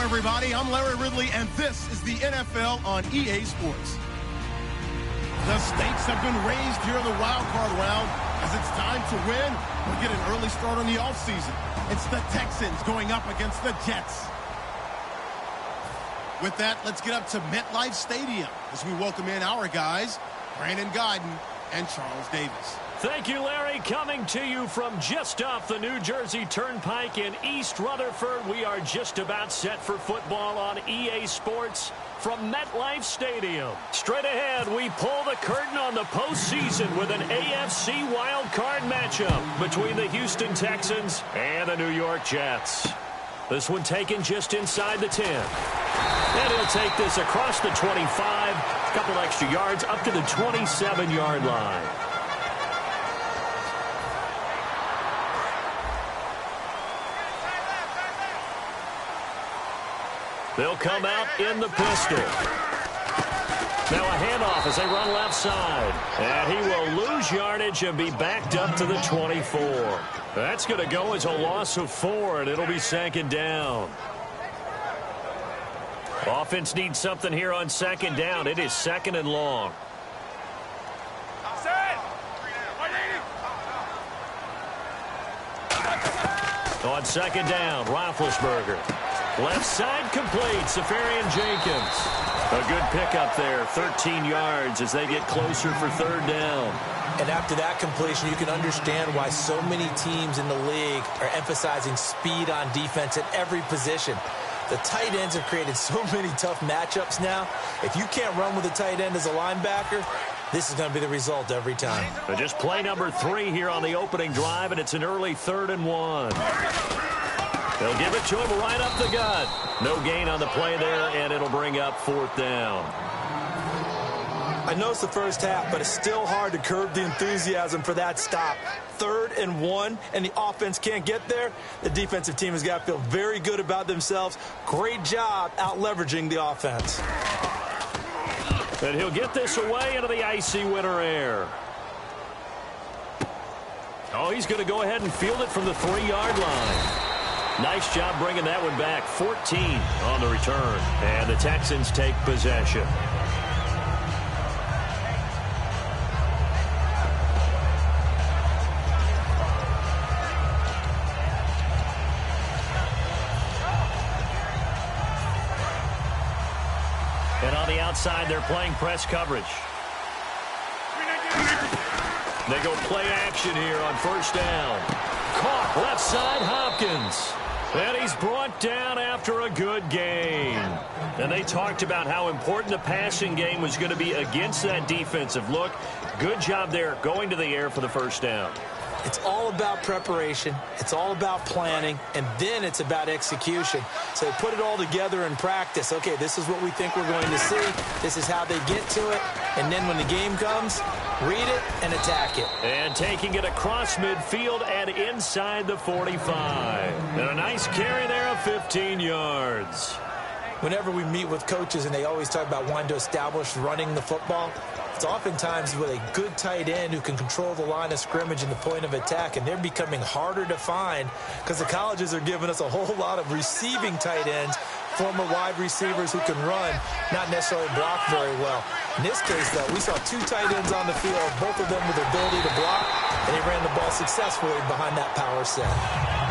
Everybody, I'm Larry Ridley, and this is the NFL on EA Sports. The stakes have been raised here in the wild card round as it's time to win or get an early start on the offseason. It's the Texans going up against the Jets. With that, let's get up to MetLife Stadium as we welcome in our guys, Brandon Guyton and Charles Davis. Thank you, Larry. Coming to you from just off the New Jersey Turnpike in East Rutherford. We are just about set for football on EA Sports from MetLife Stadium. Straight ahead, we pull the curtain on the postseason with an AFC wildcard matchup between the Houston Texans and the New York Jets. This one taken just inside the 10. And he'll take this across the 25, a couple extra yards up to the 27-yard line. They'll come out in the pistol. Now a handoff as they run left side. And he will lose yardage and be backed up to the 24. That's going to go as a loss of 4, and it'll be second down. Offense needs something here on second down. It is second and long. On second down, Roethlisberger. Left side complete, Safarian Jenkins. A good pickup there, 13 yards as they get closer for third down. And after that completion, you can understand why so many teams in the league are emphasizing speed on defense at every position. The tight ends have created so many tough matchups now. If you can't run with a tight end as a linebacker, this is going to be the result every time. But just play number 3 here on the opening drive, and it's an early 3rd and 1. They'll give it to him right up the gut. No gain on the play there, and it'll bring up 4th down. I know it's the first half, but it's still hard to curb the enthusiasm for that stop. 3rd and 1, and the offense can't get there. The defensive team has got to feel very good about themselves. Great job out-leveraging the offense. And he'll get this away into the icy winter air. Oh, he's going to go ahead and field it from the 3-yard line. Nice job bringing that one back. 14 on the return. And the Texans take possession. And on the outside, they're playing press coverage. They go play action here on first down. Caught left side, Hopkins. And he's brought down after a good game. And they talked about how important the passing game was going to be against that defensive look. Good job there going to the air for the first down. It's all about preparation. It's all about planning. And then it's about execution. So they put it all together in practice. Okay, this is what we think we're going to see. This is how they get to it. And then when the game comes, read it and attack it. And taking it across midfield and inside the 45. And a nice carry there of 15 yards. Whenever we meet with coaches and they always talk about wanting to establish running the football, it's oftentimes with a good tight end who can control the line of scrimmage and the point of attack, and they're becoming harder to find because the colleges are giving us a whole lot of receiving tight ends, former wide receivers who can run, not necessarily block very well. In this case, though, we saw two tight ends on the field, both of them with the ability to block, and they ran the ball successfully behind that power set.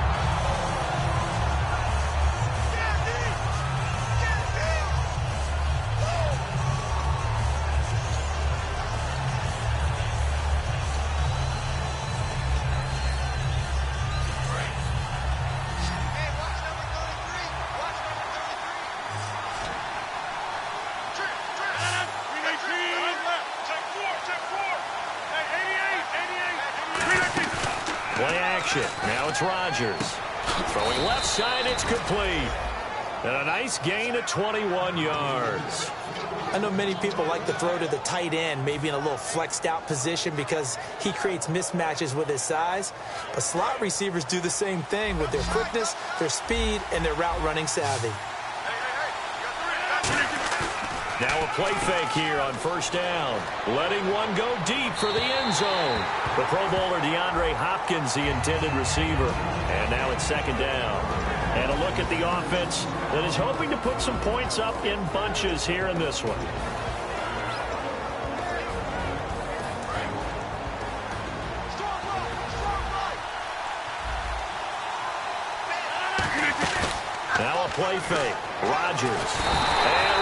Play action. Now it's Rodgers. Throwing left side, it's complete. And a nice gain of 21 yards. I know many people like to throw to the tight end, maybe in a little flexed out position because he creates mismatches with his size. But slot receivers do the same thing with their quickness, their speed, and their route running savvy. Now a play fake here on first down. Letting one go deep for the end zone. The Pro Bowler DeAndre Hopkins, the intended receiver. And now it's second down. And a look at the offense that is hoping to put some points up in bunches here in this one. Now a play fake. Rodgers. And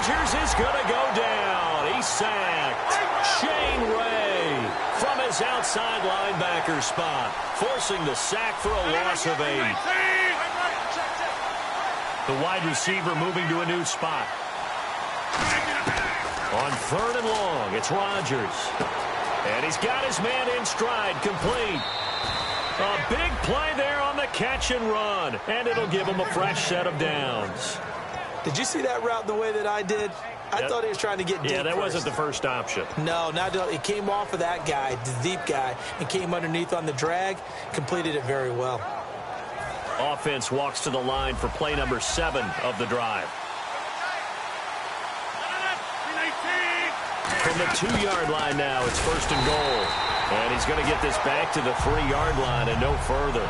Rodgers is going to go down. He's sacked. Shane Ray from his outside linebacker spot, forcing the sack for a loss of 8. The wide receiver moving to a new spot. On third and long, it's Rodgers. And he's got his man in stride, complete. A big play there on the catch and run, and it'll give him a fresh set of downs. Did you see that route the way that I did? I thought he was trying to get deep. Yeah, that first. wasn't the first option. No, it came off of that guy, the deep guy, and came underneath on the drag, completed it very well. Offense walks to the line for play number 7 of the drive. From the 2-yard line now, it's first and goal. And he's going to get this back to the 3-yard line and no further.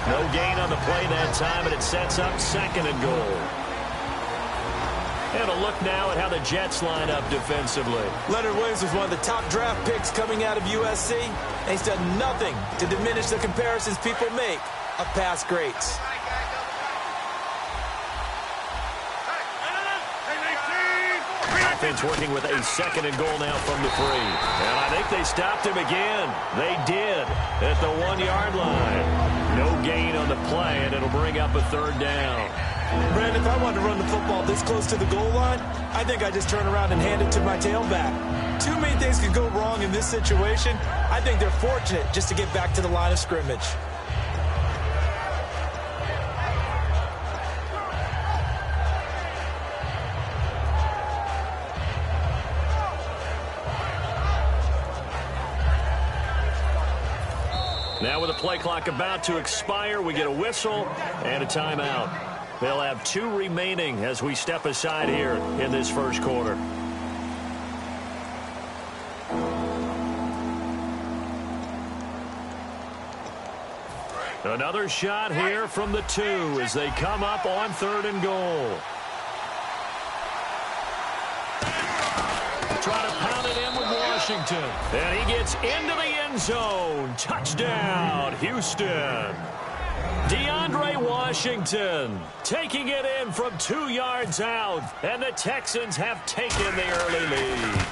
No gain on the play that time, and it sets up second and goal. And a look now at how the Jets line up defensively. Leonard Williams was one of the top draft picks coming out of USC, and he's done nothing to diminish the comparisons people make of past greats. Offense working with a second and goal now from the 3. And I think they stopped him again. They did at the 1-yard line. No gain on the play, and it'll bring up a third down. Brandon, if I wanted to run the football this close to the goal line, I think I just turn around and hand it to my tailback. Too many things could go wrong in this situation. I think they're fortunate just to get back to the line of scrimmage. Now with the play clock about to expire, we get a whistle and a timeout. They'll have 2 remaining as we step aside here in this first quarter. Another shot here from the 2 as they come up on third and goal. Trying to pound it in with Washington. And he gets into the end zone. Touchdown, Houston. DeAndre Washington taking it in from 2 yards out. And the Texans have taken the early lead.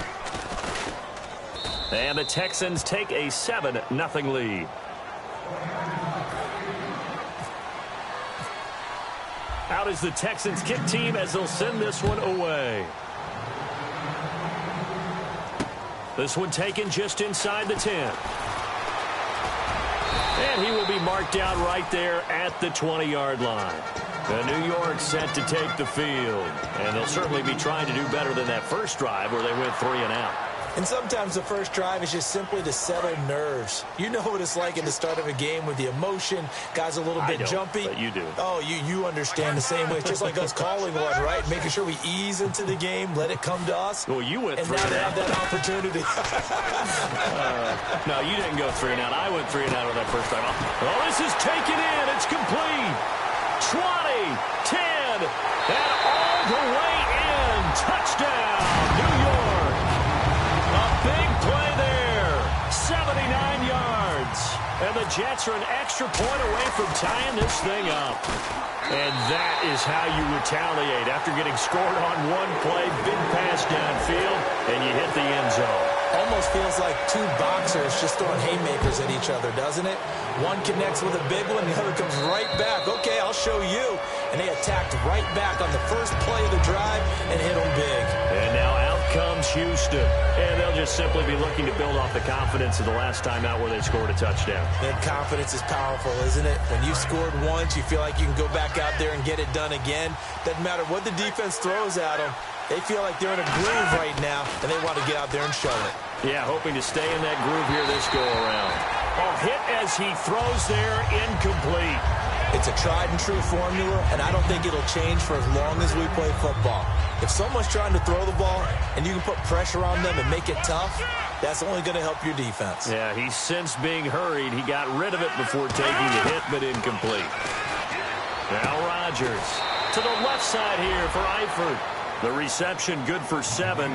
And the Texans take a 7-0 lead. Out is the Texans kick team as they'll send this one away. This one taken just inside the 10. And he will be marked down right there at the 20-yard line. New York set to take the field. And they'll certainly be trying to do better than that first drive where they went 3 and out. And sometimes the first drive is just simply to settle nerves. You know what it's like at the start of a game with the emotion. Guys a little bit jumpy. But you do. Oh, you understand the same way. It's just like us calling one, right? Making sure we ease into the game, let it come to us. Well, you went 3 and out. And now they have that opportunity. No, you didn't go 3 and out. I went 3 and out on that first time. Oh, this is taken in. It's complete. 20, 10, and all the way in. Touchdown, New York. Big play there, 79 yards. And the Jets are an extra point away from tying this thing up. And that is how you retaliate after getting scored on one play, big pass downfield, and you hit the end zone. Almost feels like two boxers just throwing haymakers at each other, doesn't it? One connects with a big one, the other comes right back. Okay, I'll show you. And they attacked right back on the first play of the drive and hit them big. And now out comes Houston. And they'll just simply be looking to build off the confidence of the last time out where they scored a touchdown. And confidence is powerful, isn't it? When you've scored once, you feel like you can go back out there and get it done again. Doesn't matter what the defense throws at them. They feel like they're in a groove right now, and they want to get out there and show it. Yeah, hoping to stay in that groove here this go-around. Oh, hit as he throws there, incomplete. It's a tried-and-true formula, and I don't think it'll change for as long as we play football. If someone's trying to throw the ball and you can put pressure on them and make it tough, that's only going to help your defense. Yeah, he's since being hurried. He got rid of it before taking the hit, but incomplete. Now Rodgers to the left side here for Eifert. The reception good for 7.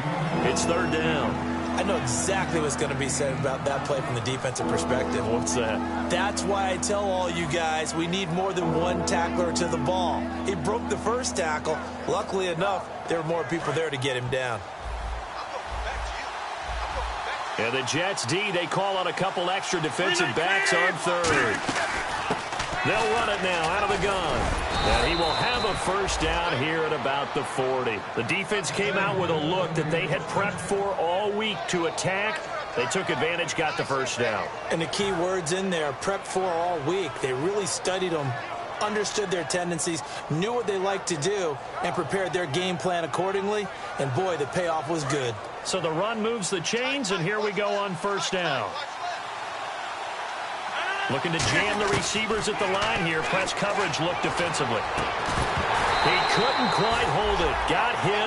It's 3rd down. I know exactly what's going to be said about that play from the defensive perspective. What's that? That's why I tell all you guys we need more than one tackler to the ball. He broke the first tackle. Luckily enough, there were more people there to get him down. And the Jets D, they call on a couple extra defensive backs on 3rd. They'll run it now out of the gun. And he will have a first down here at about the 40. The defense came out with a look that they had prepped for all week to attack. They took advantage, got the first down. And the key words in there, prepped for all week. They really studied them, understood their tendencies, knew what they liked to do, and prepared their game plan accordingly. And, boy, the payoff was good. So the run moves the chains, and here we go on first down. Looking to jam the receivers at the line here. Press coverage look defensively. He couldn't quite hold it. Got hit.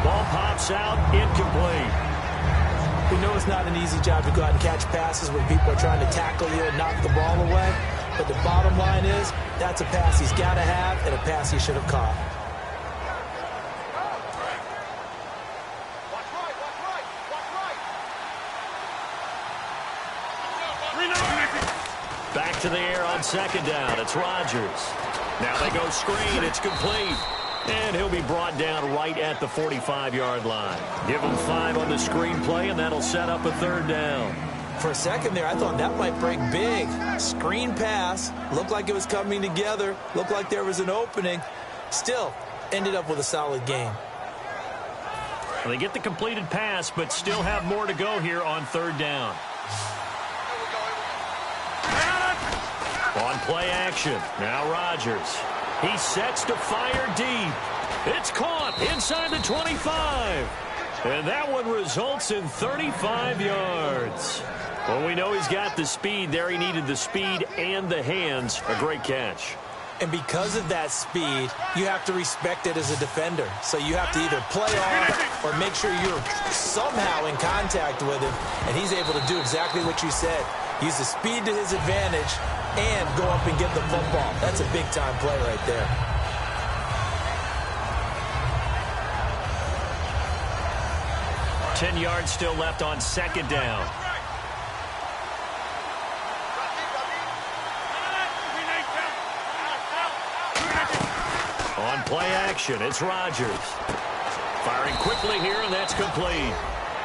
Ball pops out. Incomplete. We know it's not an easy job to go out and catch passes when people are trying to tackle you and knock the ball away. But the bottom line is that's a pass he's got to have and a pass he should have caught. Back to the air on 2nd down. It's Rodgers. Now they go screen. It's complete. And he'll be brought down right at the 45-yard line. Give him 5 on the screen play, and that'll set up a 3rd down. For a second there, I thought that might break big. Screen pass. Looked like it was coming together. Looked like there was an opening. Still, ended up with a solid game. Well, they get the completed pass, but still have more to go here on 3rd down. On play action, now Rodgers. He sets to fire deep. It's caught inside the 25. And that one results in 35 yards. Well, we know he's got the speed there. He needed the speed and the hands. A great catch. And because of that speed, you have to respect it as a defender. So you have to either play off or make sure you're somehow in contact with him. And he's able to do exactly what you said. Use the speed to his advantage and go up and get the football. That's a big-time play right there. Ten yards still left on 2nd down. On play action, it's Rodgers. Firing quickly here, and that's complete.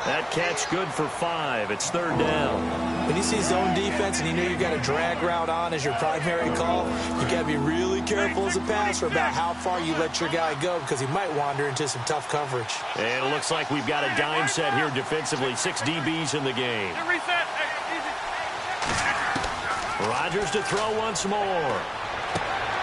That catch good for 5. It's third down. When you see zone defense and you know you got a drag route on as your primary call, you got to be really careful as a passer about how far you let your guy go because he might wander into some tough coverage. And it looks like we've got a dime set here defensively. 6 DBs in the game. Rodgers to throw once more.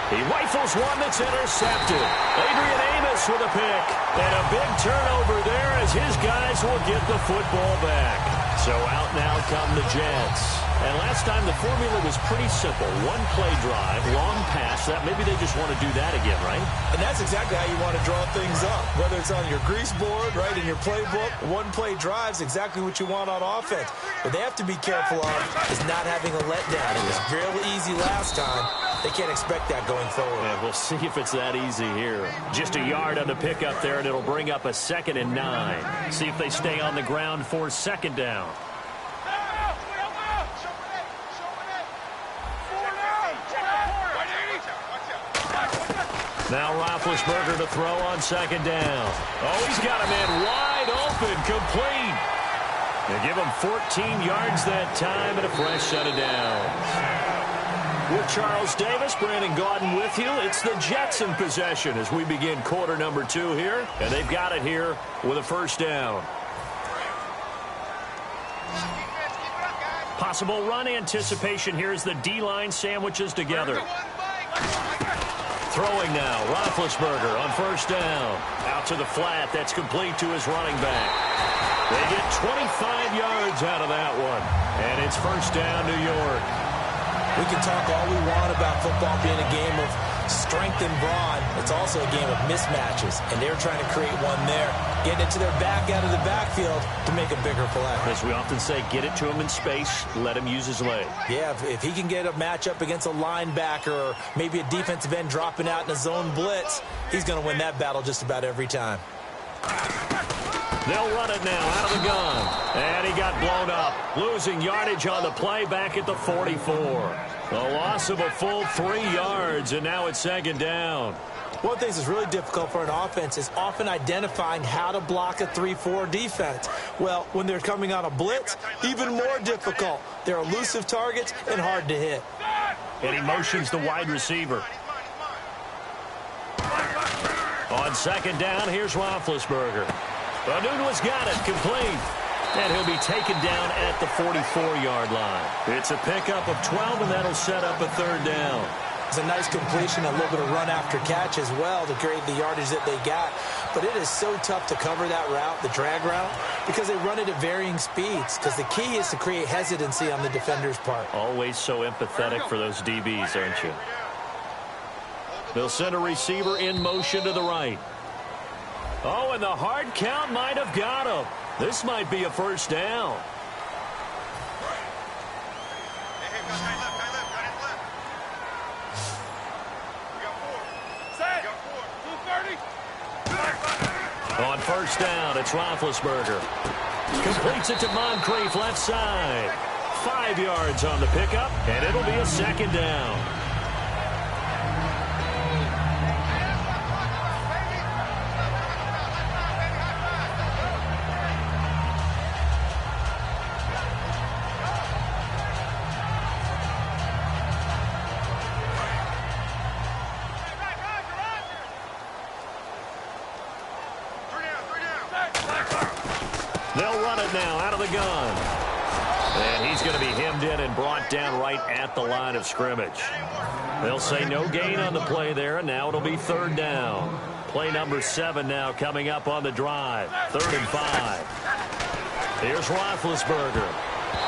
He rifles one that's intercepted. Adrian Amos with a pick. And a big turnover there as his guys will get the football back. So out now come the Jets. And last time the formula was pretty simple. One play drive, long pass. That maybe they just want to do that again, right? And that's exactly how you want to draw things up. Whether it's on your grease board, right, in your playbook, one play drive's exactly what you want on offense. What they have to be careful of is not having a letdown. It was real easy last time. They can't expect that going forward. Yeah, we'll see if it's that easy here. Just a yard on the pickup there, and it'll bring up a 2nd and 9. See if they stay on the ground for 2nd down. Now Roethlisberger to throw on 2nd down. Oh, he's got a man wide open, complete. They give him 14 yards that time and a fresh set of downs. With Charles Davis, Brandon Gaudin with you. It's the Jets in possession as we begin quarter number 2 here. And they've got it here with a 1st down. Possible run anticipation here as the D-line sandwiches together. Throwing now, Roethlisberger on 1st down. Out to the flat, that's complete to his running back. They get 25 yards out of that one. And it's 1st down, New York. We can talk all we want about football being a game of strength and brawn. It's also a game of mismatches, and they're trying to create one there. Getting it to their back out of the backfield to make a bigger play. As we often say, get it to him in space, let him use his leg. Yeah, if he can get a matchup against a linebacker or maybe a defensive end dropping out in a zone blitz, he's going to win that battle just about every time. They'll run it now out of the gun. And he got blown up. Losing yardage on the play back at the 44. A loss of a full 3 yards, and now it's 2nd down. One thing that's really difficult for an offense is often identifying how to block a 3-4 defense. Well, when they're coming on a blitz, even more difficult. They're elusive targets and hard to hit. And he motions the wide receiver. On 2nd down, here's Roethlisberger. Anunua's got it, complete. And he'll be taken down at the 44-yard line. It's a pickup of 12, and that'll set up a 3rd down. It's a nice completion, a little bit of run after catch as well to create the yardage that they got. But it is so tough to cover that route, the drag route, because they run it at varying speeds. Because the key is to create hesitancy on the defender's part. Always so empathetic for those DBs, aren't you? They'll send a receiver in motion to the right. Oh, and the hard count might have got him. This might be a 1st down. On 1st down, it's Roethlisberger. Completes it to Moncrief, left side. 5 yards on the pickup, and it'll be a 2nd down. They'll run it now out of the gun. And he's going to be hemmed in and brought down right at the line of scrimmage. They'll say no gain on the play there, and now it'll be 3rd down. Play number 7 now coming up on the drive. 3rd and 5. Here's Roethlisberger.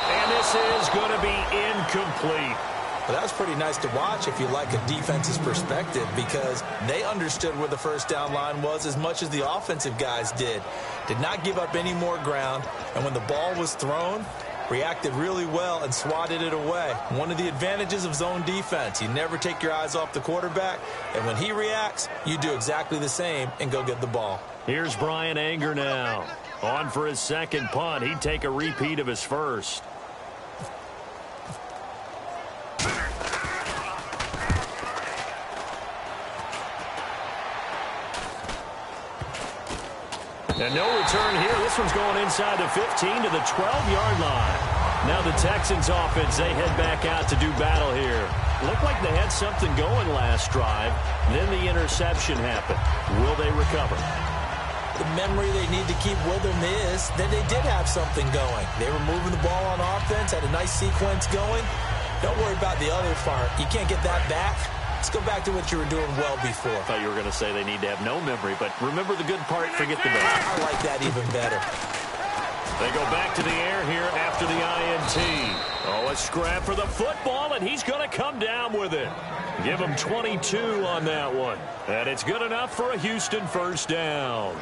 And this is going to be incomplete. But that was pretty nice to watch if you like a defense's perspective because they understood where the 1st down line was as much as the offensive guys did. Did not give up any more ground, and when the ball was thrown, reacted really well and swatted it away. One of the advantages of zone defense, you never take your eyes off the quarterback, and when he reacts, you do exactly the same and go get the ball. Here's Brian Anger now. On for his 2nd punt. He'd take a repeat of his 1st. And no return here. This one's going inside the 15 to the 12-yard line. Now the Texans offense, they head back out to do battle here. Looked like they had something going last drive. Then the interception happened. Will they recover? The memory they need to keep with them is that they did have something going. They were moving the ball on offense, had a nice sequence going. Don't worry about the other part. You can't get that back. Let's go back to what you were doing well before. I thought you were going to say they need to have no memory, but remember the good part, forget the bad. I like that even better. They go back to the air here after the INT. Oh, a scrap for the football, and he's going to come down with it. Give him 22 on that one. And it's good enough for a Houston first down.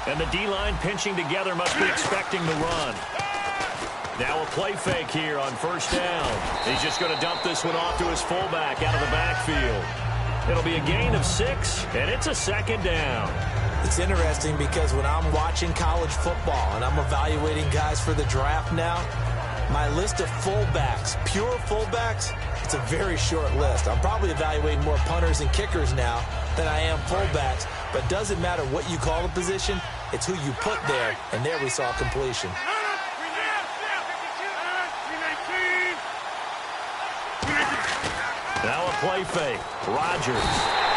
And the D-line pinching together must be expecting the run. Now a play fake here on first down. He's just going to dump this one off to his fullback out of the backfield. It'll be a gain of 6, and it's a second down. It's interesting because when I'm watching college football and I'm evaluating guys for the draft now, my list of fullbacks, pure fullbacks, it's a very short list. I'm probably evaluating more punters and kickers now than I am fullbacks. But doesn't matter what you call a position, it's who you put there, and there we saw completion. Now a play fake. Rodgers.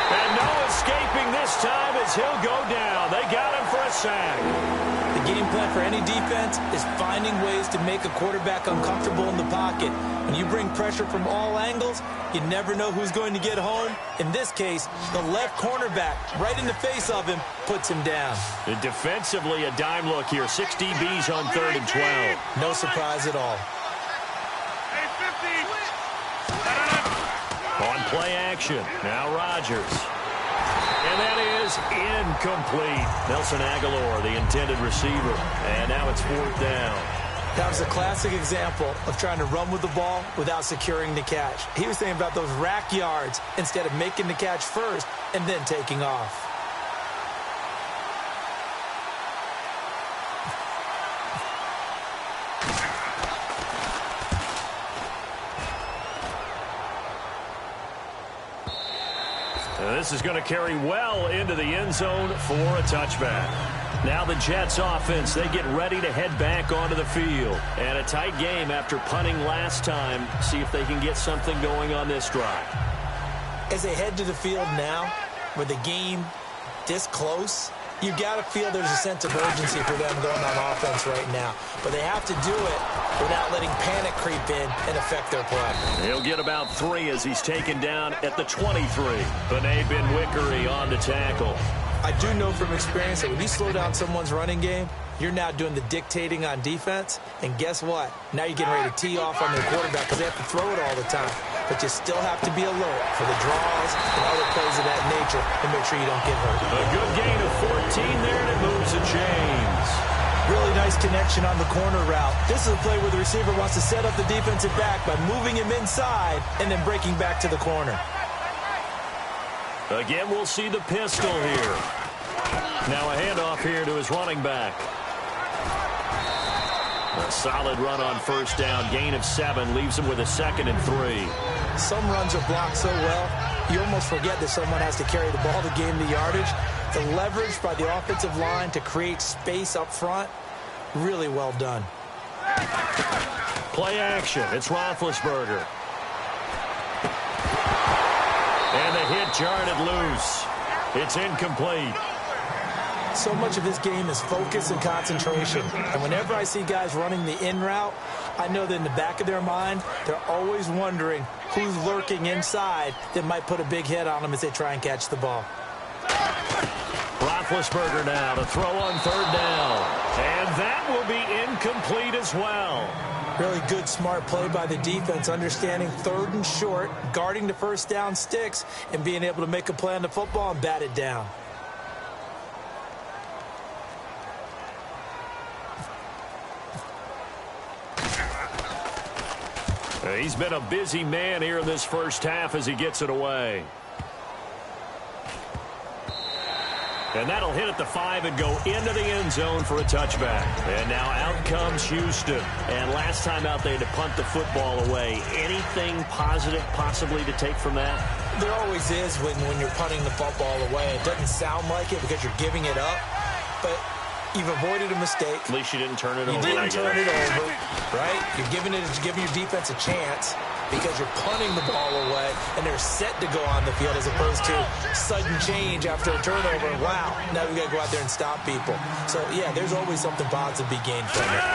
And no escaping this time as he'll go down. They got him for a sack. The game plan for any defense is finding ways to make a quarterback uncomfortable in the pocket. When you bring pressure from all angles, you never know who's going to get home. In this case, the left cornerback, right in the face of him, puts him down. And defensively, a dime look here. 6 DBs on 3rd and 12. No surprise at all. On play action, now Rodgers. And that is incomplete. Nelson Aguilar, the intended receiver. And now it's 4th down. That was a classic example of trying to run with the ball without securing the catch. He was thinking about those rack yards instead of making the catch first and then taking off. This is going to carry well into the end zone for a touchback. Now the Jets offense, they get ready to head back onto the field. And a tight game after punting last time. See if they can get something going on this drive. As they head to the field now, with the game this close, you got to feel there's a sense of urgency for them going on offense right now. But they have to do it without letting panic creep in and affect their play. He'll get about 3 as he's taken down at the 23. Bené Benwickery on the tackle. I do know from experience that when you slow down someone's running game, you're now doing the dictating on defense. And guess what? Now you're getting ready to tee off on their quarterback because they have to throw it all the time. But you still have to be alert for the draws and other plays of that nature and make sure you don't get hurt. A good gain of 14 there, and it moves the chains. Really nice connection on the corner route. This is a play where the receiver wants to set up the defensive back by moving him inside and then breaking back to the corner. Again, we'll see the pistol here. Now a handoff here to his running back. A solid run on first down. Gain of 7 leaves him with a 2nd and 3. Some runs are blocked so well, you almost forget that someone has to carry the ball to gain the yardage. The leverage by the offensive line to create space up front, really well done. Play action. It's Roethlisberger. And the hit jarred it loose. It's incomplete. So much of this game is focus and concentration. And whenever I see guys running the in route, I know that in the back of their mind, they're always wondering who's lurking inside that might put a big hit on them as they try and catch the ball. Roethlisberger now to throw on 3rd down. And that will be incomplete as well. Really good, smart play by the defense, understanding 3rd and short, guarding the first down sticks, and being able to make a play on the football and bat it down. He's been a busy man here in this first half as he gets it away. And that'll hit at the 5 and go into the end zone for a touchback. And now out comes Houston. And last time out, they had to punt the football away. Anything positive possibly to take from that? There always is when you're punting the football away. It doesn't sound like it because you're giving it up, but you've avoided a mistake. At least you didn't turn it over. You didn't turn it over, right? You're giving your defense a chance because you're punting the ball away, and they're set to go on the field as opposed to sudden change after a turnover. Wow, now we got to go out there and stop people. So, yeah, there's always something positive to be gained from it.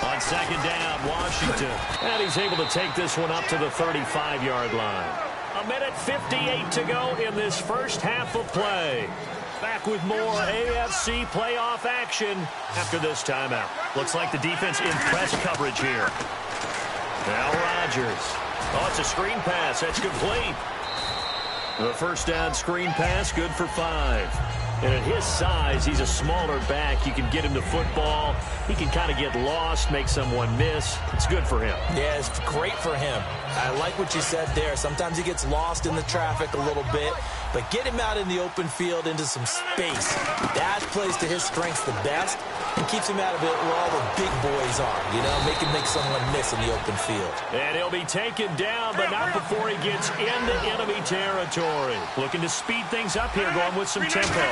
On second down, Washington. And he's able to take this one up to the 35-yard line. 1:58 to go in this first half of play. Back with more AFC playoff action after this timeout. Looks like the defense in press coverage here. Now Rodgers. Oh, it's a screen pass. That's complete. The first down screen pass, good for 5. And at his size, he's a smaller back. You can get him the football. He can kind of get lost, make someone miss. It's good for him. Yeah, it's great for him. I like what you said there. Sometimes he gets lost in the traffic a little bit, but get him out in the open field into some space. That plays to his strengths the best and keeps him out of it where all the big boys are, you know, make someone miss in the open field. And he'll be taken down, but not before he gets into enemy territory. Looking to speed things up here, going with some tempo.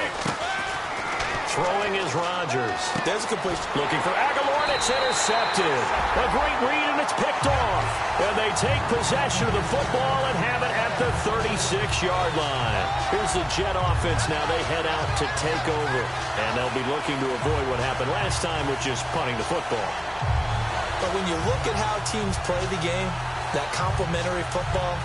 Throwing is Rodgers. There's a completion. Looking for Aguilar, and it's intercepted. A great read, and it's picked off. And they take possession of the football and have it at the 36-yard line. Here's the Jet offense now. They head out to take over. And they'll be looking to avoid what happened last time, which is punting the football. But when you look at how teams play the game, that complementary football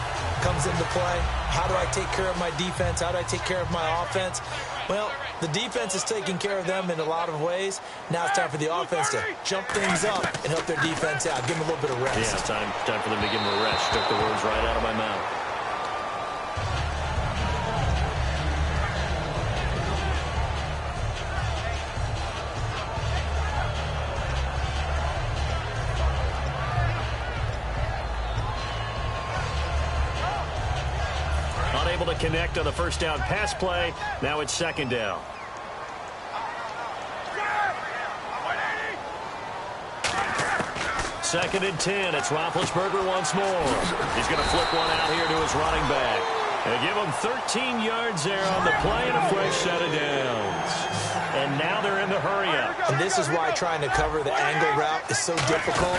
comes into play. How do I take care of my defense? How do I take care of my offense? Well, the defense is taking care of them in a lot of ways. Now it's time for the offense to jump things up and help their defense out. Give them a little bit of rest. Yeah, it's time for them to give them a rest. Took the words right out of my mouth. Unable to connect on the first down pass play. Now it's second down. Second and 10. It's Roethlisberger once more. He's going to flip one out here to his running back. They give him 13 yards there on the play and a fresh set of downs. And now they're in the hurry-up. And this is why trying to cover the angle route is so difficult.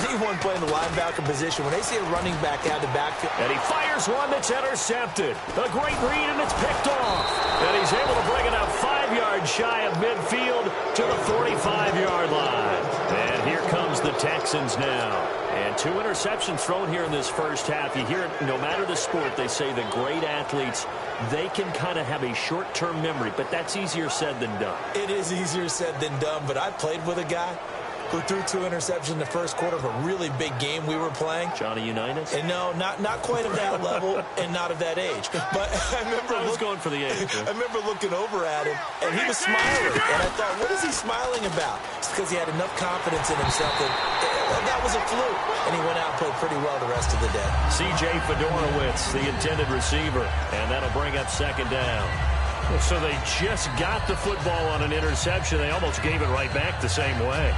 Anyone playing the linebacker position, when they see a running back out of the backfield. And he fires one that's intercepted. A great read, and it's picked off. And he's able to bring it up 5 yards shy of midfield to the 45-yard line. And here comes the Texans now. And 2 interceptions thrown here in this first half. You hear it, no matter the sport, they say the great athletes, they can kind of have a short-term memory, but that's easier said than done. It is easier said than done, but I played with a guy who threw 2 interceptions in the first quarter of a really big game we were playing. Johnny Unitas? And no, not quite of that level and not of that age. But I was going for the age. I remember looking over at him, and he was smiling. And I thought, what is he smiling about? It's because he had enough confidence in himself that was a fluke. And he went out and played pretty well the rest of the day. C.J. Fedorowicz, the intended receiver. And that'll bring up second down. So they just got the football on an interception. They almost gave it right back the same way.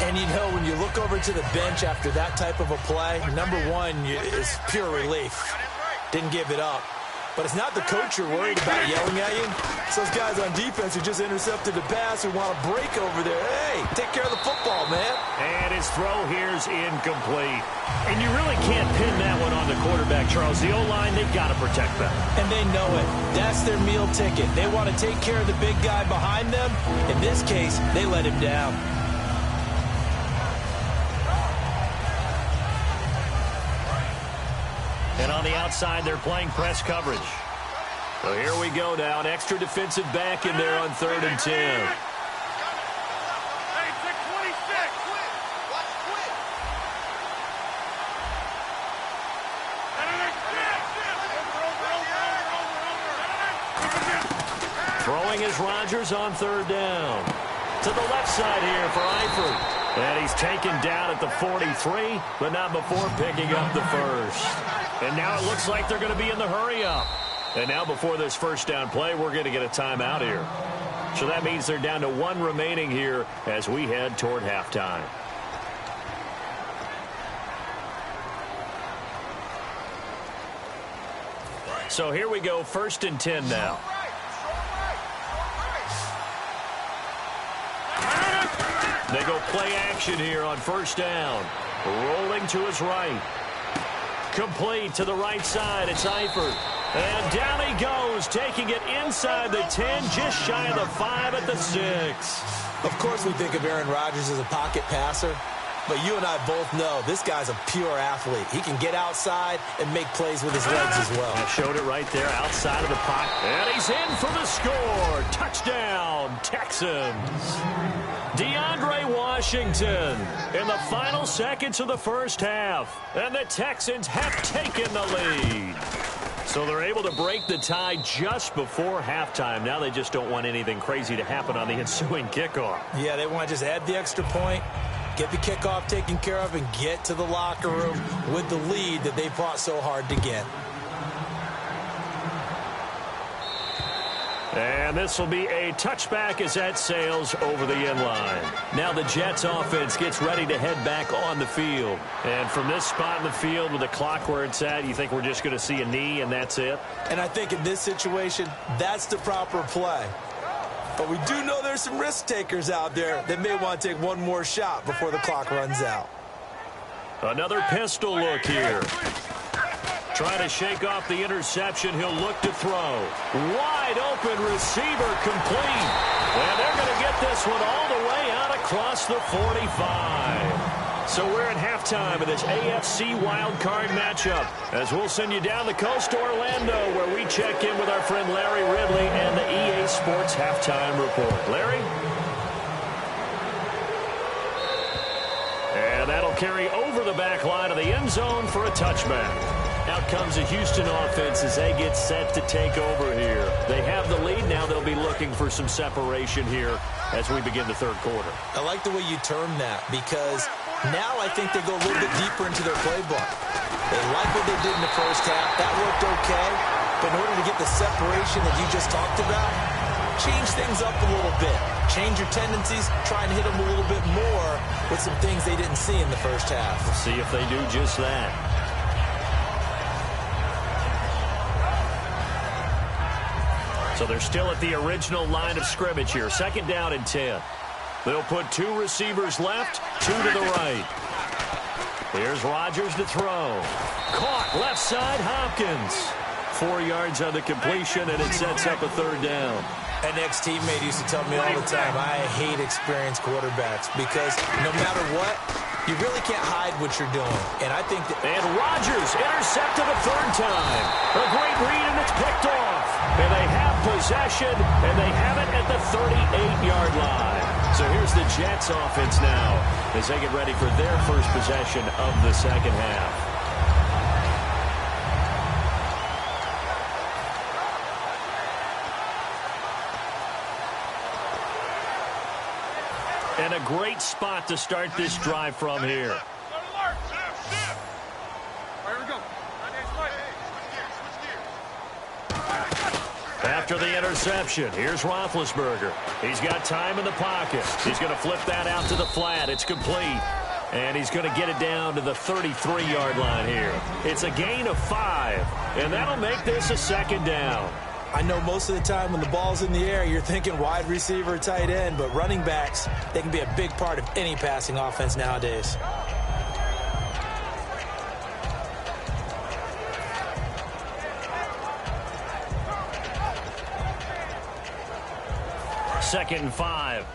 And, you know, when you look over to the bench after that type of a play, number one is pure relief. Didn't give it up. But it's not the coach you're worried about yelling at you. It's those guys on defense who just intercepted the pass who want to break over there. Hey, take care of the football, man. And his throw here's incomplete. And you really can't pin that one on the quarterback, Charles. The O-line, they've got to protect that. And they know it. That's their meal ticket. They want to take care of the big guy behind them. In this case, they let him down. And on the outside, they're playing press coverage. So here we go now. An extra defensive back in there on 3rd and 10. Throwing is Rodgers on 3rd down. To the left side here for Eifert. And he's taken down at the 43, but not before picking up the first. And now it looks like they're going to be in the hurry-up. And now before this first down play, we're going to get a timeout here. So that means they're down to one remaining here as we head toward halftime. So here we go, 1st and 10 now. They go play action here on 1st down. Rolling to his right. Complete to the right side. It's Eifert. And down he goes, taking it inside the 10, just shy of the 5 at the 6. Of course we think of Aaron Rodgers as a pocket passer, but you and I both know this guy's a pure athlete. He can get outside and make plays with his legs as well. I showed it right there outside of the pocket. And he's in for the score. Touchdown, Texans. DeAndre Washington in the final seconds of the first half. And the Texans have taken the lead. So they're able to break the tie just before halftime. Now they just don't want anything crazy to happen on the ensuing kickoff. Yeah, they want to just add the extra point, get the kickoff taken care of, and get to the locker room with the lead that they fought so hard to get. And this will be a touchback as that sails over the end line. Now the Jets offense gets ready to head back on the field. And from this spot in the field with the clock where it's at, you think we're just going to see a knee and that's it? And I think in this situation, that's the proper play. But we do know there's some risk takers out there that may want to take one more shot before the clock runs out. Another pistol look here. Trying to shake off the interception. He'll look to throw. Wide open receiver complete. And they're going to get this one all the way out across the 45. So we're at halftime of this AFC wildcard matchup as we'll send you down the coast to Orlando where we check in with our friend Larry Ridley and the EA Sports Halftime Report. Larry? And that'll carry over the back line of the end zone for a touchback. Out comes the Houston offense as they get set to take over here. They have the lead. Now they'll be looking for some separation here as we begin the third quarter. I like the way you term that because now I think they go a little bit deeper into their playbook. They like what they did in the first half. That worked okay. But in order to get the separation that you just talked about, change things up a little bit. Change your tendencies. Try and hit them a little bit more with some things they didn't see in the first half. We'll see if they do just that. So they're still at the original line of scrimmage here. 2nd down and 10. They'll put 2 receivers left, 2 to the right. Here's Rodgers to throw. Caught left side, Hopkins. 4 yards on the completion, and it sets up a 3rd down. An ex-teammate used to tell me all the time, I hate experienced quarterbacks because no matter what, you really can't hide what you're doing. And I think that... And Rodgers intercepted a 3rd time. A great read, and it's picked off. And they have possession, and they have it at the 38-yard line. So here's the Jets offense now as they get ready for their first possession of the second half. And a great spot to start this drive from here. After the interception, here's Roethlisberger. He's got time in the pocket. He's going to flip that out to the flat. It's complete. And he's going to get it down to the 33-yard line here. It's a gain of 5, and that'll make this a 2nd down. I know most of the time when the ball's in the air, you're thinking wide receiver, tight end, but running backs, they can be a big part of any passing offense nowadays. Second and 5.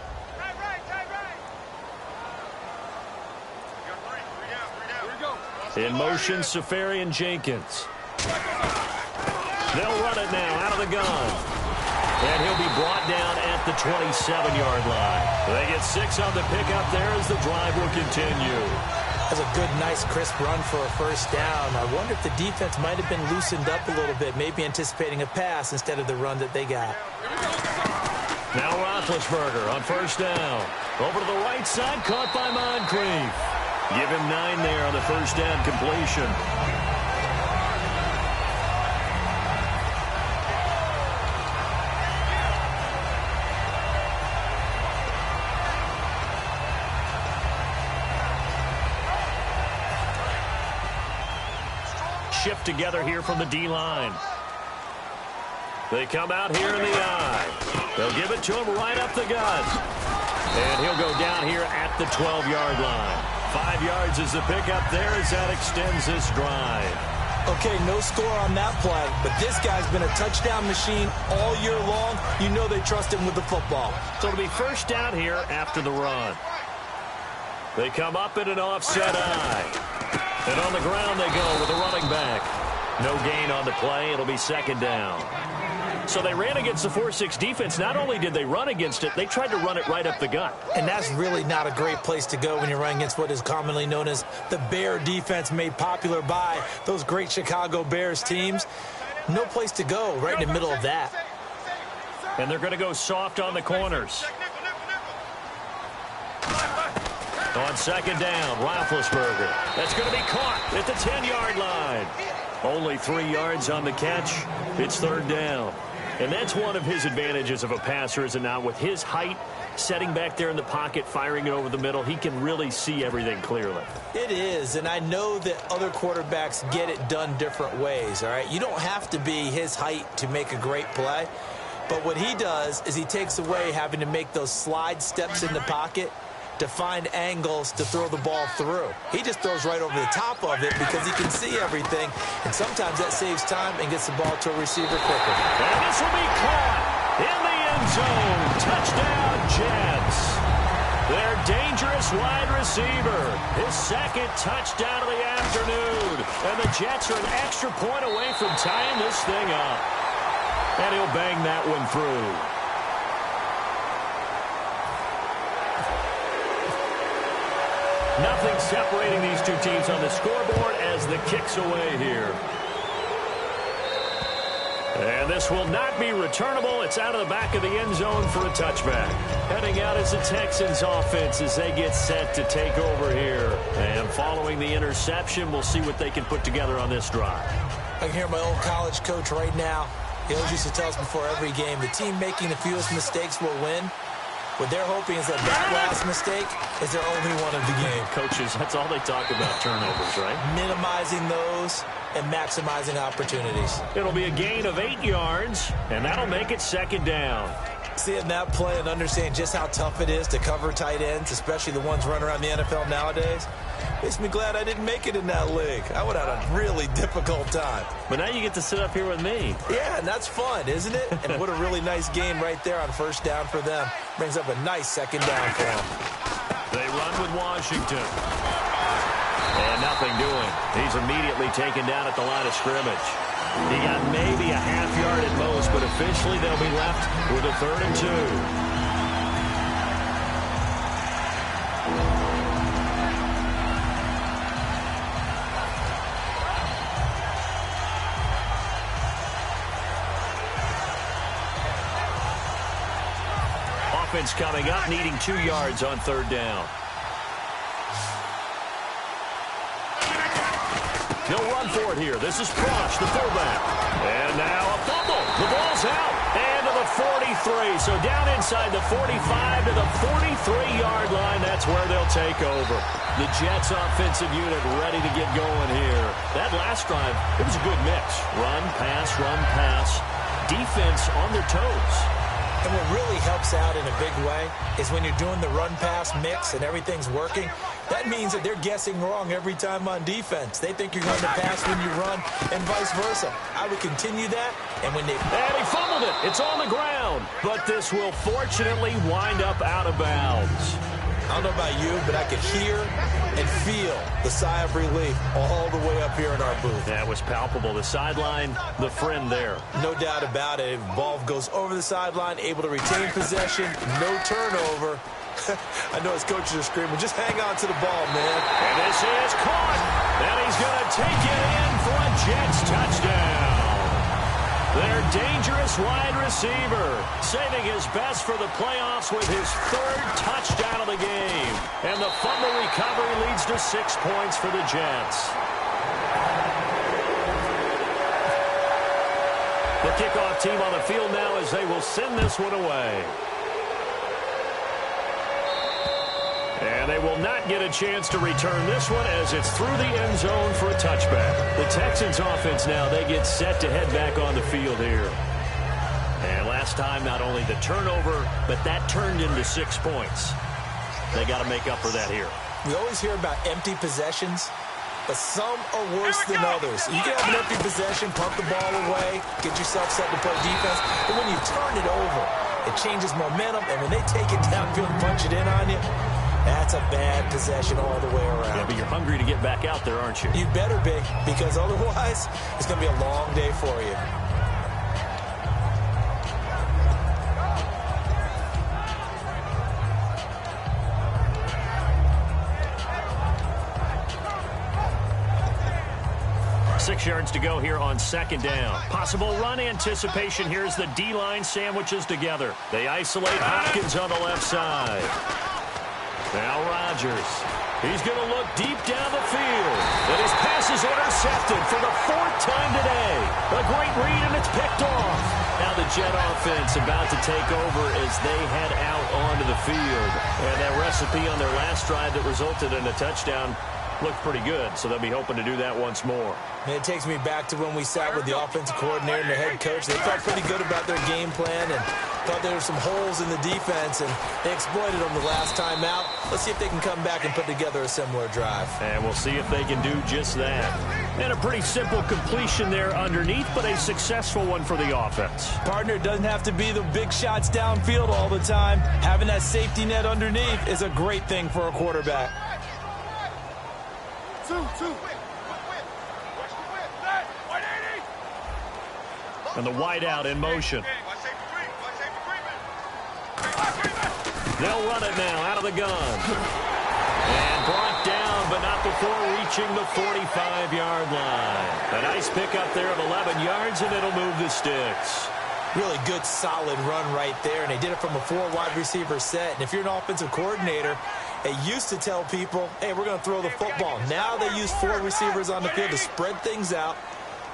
In motion, Safarian Jenkins. They'll run it now out of the gun. And he'll be brought down at the 27-yard line. They get 6 on the pickup there as the drive will continue. That's a good, nice, crisp run for a 1st down. I wonder if the defense might have been loosened up a little bit, maybe anticipating a pass instead of the run that they got. Now Roethlisberger on 1st down. Over to the right side, caught by Moncrief. Give him 9 there on the 1st down completion. shift together here from the D-line. They come out here in the eye. They'll give it to him right up the gut. And he'll go down here at the 12-yard line. 5 yards is the pickup there as that extends this drive. Okay, no score on that play, but this guy's been a touchdown machine all year long. You know they trust him with the football. So it'll be first down here after the run. They come up in an offset eye. And on the ground they go with a running back. No gain on the play. It'll be second down. So they ran against the 4-6 defense. Not only did they run against it, they tried to run it right up the gut. And that's really not a great place to go when you're running against what is commonly known as the Bear defense, made popular by those great Chicago Bears teams. No place to go right in the middle of that. And they're going to go soft on the corners. On second down, Roethlisberger. That's going to be caught at the 10-yard line. Only 3 yards on the catch. It's third down. And that's one of his advantages of a passer, is it not? With his height, setting back there in the pocket, firing it over the middle, he can really see everything clearly. It is, and I know that other quarterbacks get it done different ways, all right? You don't have to be his height to make a great play. But what he does is he takes away having to make those slide steps in the pocket to find angles to throw the ball through. He just throws right over the top of it because he can see everything, and sometimes that saves time and gets the ball to a receiver quicker. And this will be caught in the end zone. Touchdown, Jets. Their dangerous wide receiver. His second touchdown of the afternoon. And the Jets are an extra point away from tying this thing up. And he'll bang that one through. Nothing separating these two teams on the scoreboard as the kick's away here. And this will not be returnable. It's out of the back of the end zone for a touchback. Heading out is the Texans offense as they get set to take over here. And following the interception, we'll see what they can put together on this drive. I can hear my old college coach right now. He always used to tell us before every game, the team making the fewest mistakes will win. What they're hoping is that last mistake is their only one of the game. Coaches, that's all they talk about, turnovers, right? Minimizing those and maximizing opportunities. It'll be a gain of 8 yards, and that'll make it second down. Seeing that play and understanding just how tough it is to cover tight ends, especially the ones running around the NFL nowadays, makes me glad I didn't make it in that league. I would have had a really difficult time. But now you get to sit up here with me. Yeah, and that's fun, isn't it? And what a really nice game right there on first down for them. Brings up a nice second down for them. They run with Washington. And nothing doing. He's immediately taken down at the line of scrimmage. He got maybe a half yard at most, but officially they'll be left with a 3rd and 2. Offense coming up, needing 2 yards on 3rd down. He'll run for it here. This is Prosh, the fullback. And now a fumble. The ball's out. And to the 43. So down inside the 45 to the 43-yard line. That's where they'll take over. The Jets offensive unit ready to get going here. That last drive, it was a good mix. Run, pass, defense on their toes. And what really helps out in a big way is when you're doing the run-pass mix and everything's working, that means that they're guessing wrong every time on defense. They think you're going to pass when you run and vice versa. I would continue that, and when they... And he fumbled it. It's on the ground. But this will fortunately wind up out of bounds. I don't know about you, but I could hear and feel the sigh of relief all the way up here in our booth. That was palpable. The sideline, the friend there. No doubt about it. Ball goes over the sideline, able to retain possession, no turnover. I know his coaches are screaming, just hang on to the ball, man. And this is caught. And he's going to take it in for a Jets touchdown. Their dangerous wide receiver, saving his best for the playoffs with his 3rd touchdown of the game. And the fumble recovery leads to 6 points for the Jets. The kickoff team on the field now as they will send this one away. And And they will not get a chance to return this one as it's through the end zone for a touchback. The Texans offense now, they get set to head back on the field here. And last time, not only the turnover, but that turned into 6 points. They got to make up for that here. We always hear about empty possessions, but some are worse than others. You can have an empty possession, pump the ball away, get yourself set to play defense, but when you turn it over, it changes momentum, and when they take it downfield and punch it in on you, that's a bad possession all the way around. Yeah, but you're hungry to get back out there, aren't you? You better be, because otherwise, it's going to be a long day for you. Six yards to go here on second down. Possible run anticipation. Here's the D-line sandwiches together. They isolate Hopkins on the left side. Now Rodgers. He's going to look deep down the field. And his pass is intercepted for the 4th time today. A great read, and it's picked off. Now the Jet offense about to take over as they head out onto the field. And that recipe on their last drive that resulted in a touchdown looked pretty good, so they'll be hoping to do that once more. It takes me back to when we sat with the offensive coordinator and the head coach. They felt pretty good about their game plan and thought there were some holes in the defense, and they exploited them the last time out. Let's see if they can come back and put together a similar drive. And we'll see if they can do just that. And a pretty simple completion there underneath, but a successful one for the offense. Partner, doesn't have to be the big shots downfield all the time. Having that safety net underneath is a great thing for a quarterback. And the wideout in motion. They'll run it now out of the gun. And brought down, but not before reaching the 45-yard line. A nice pickup there of 11 yards, and it'll move the sticks. Really good, solid run right there, and they did it from a 4-wide receiver set. And if you're an offensive coordinator, they used to tell people, hey, we're going to throw the football. Now they use 4 receivers on the field to spread things out,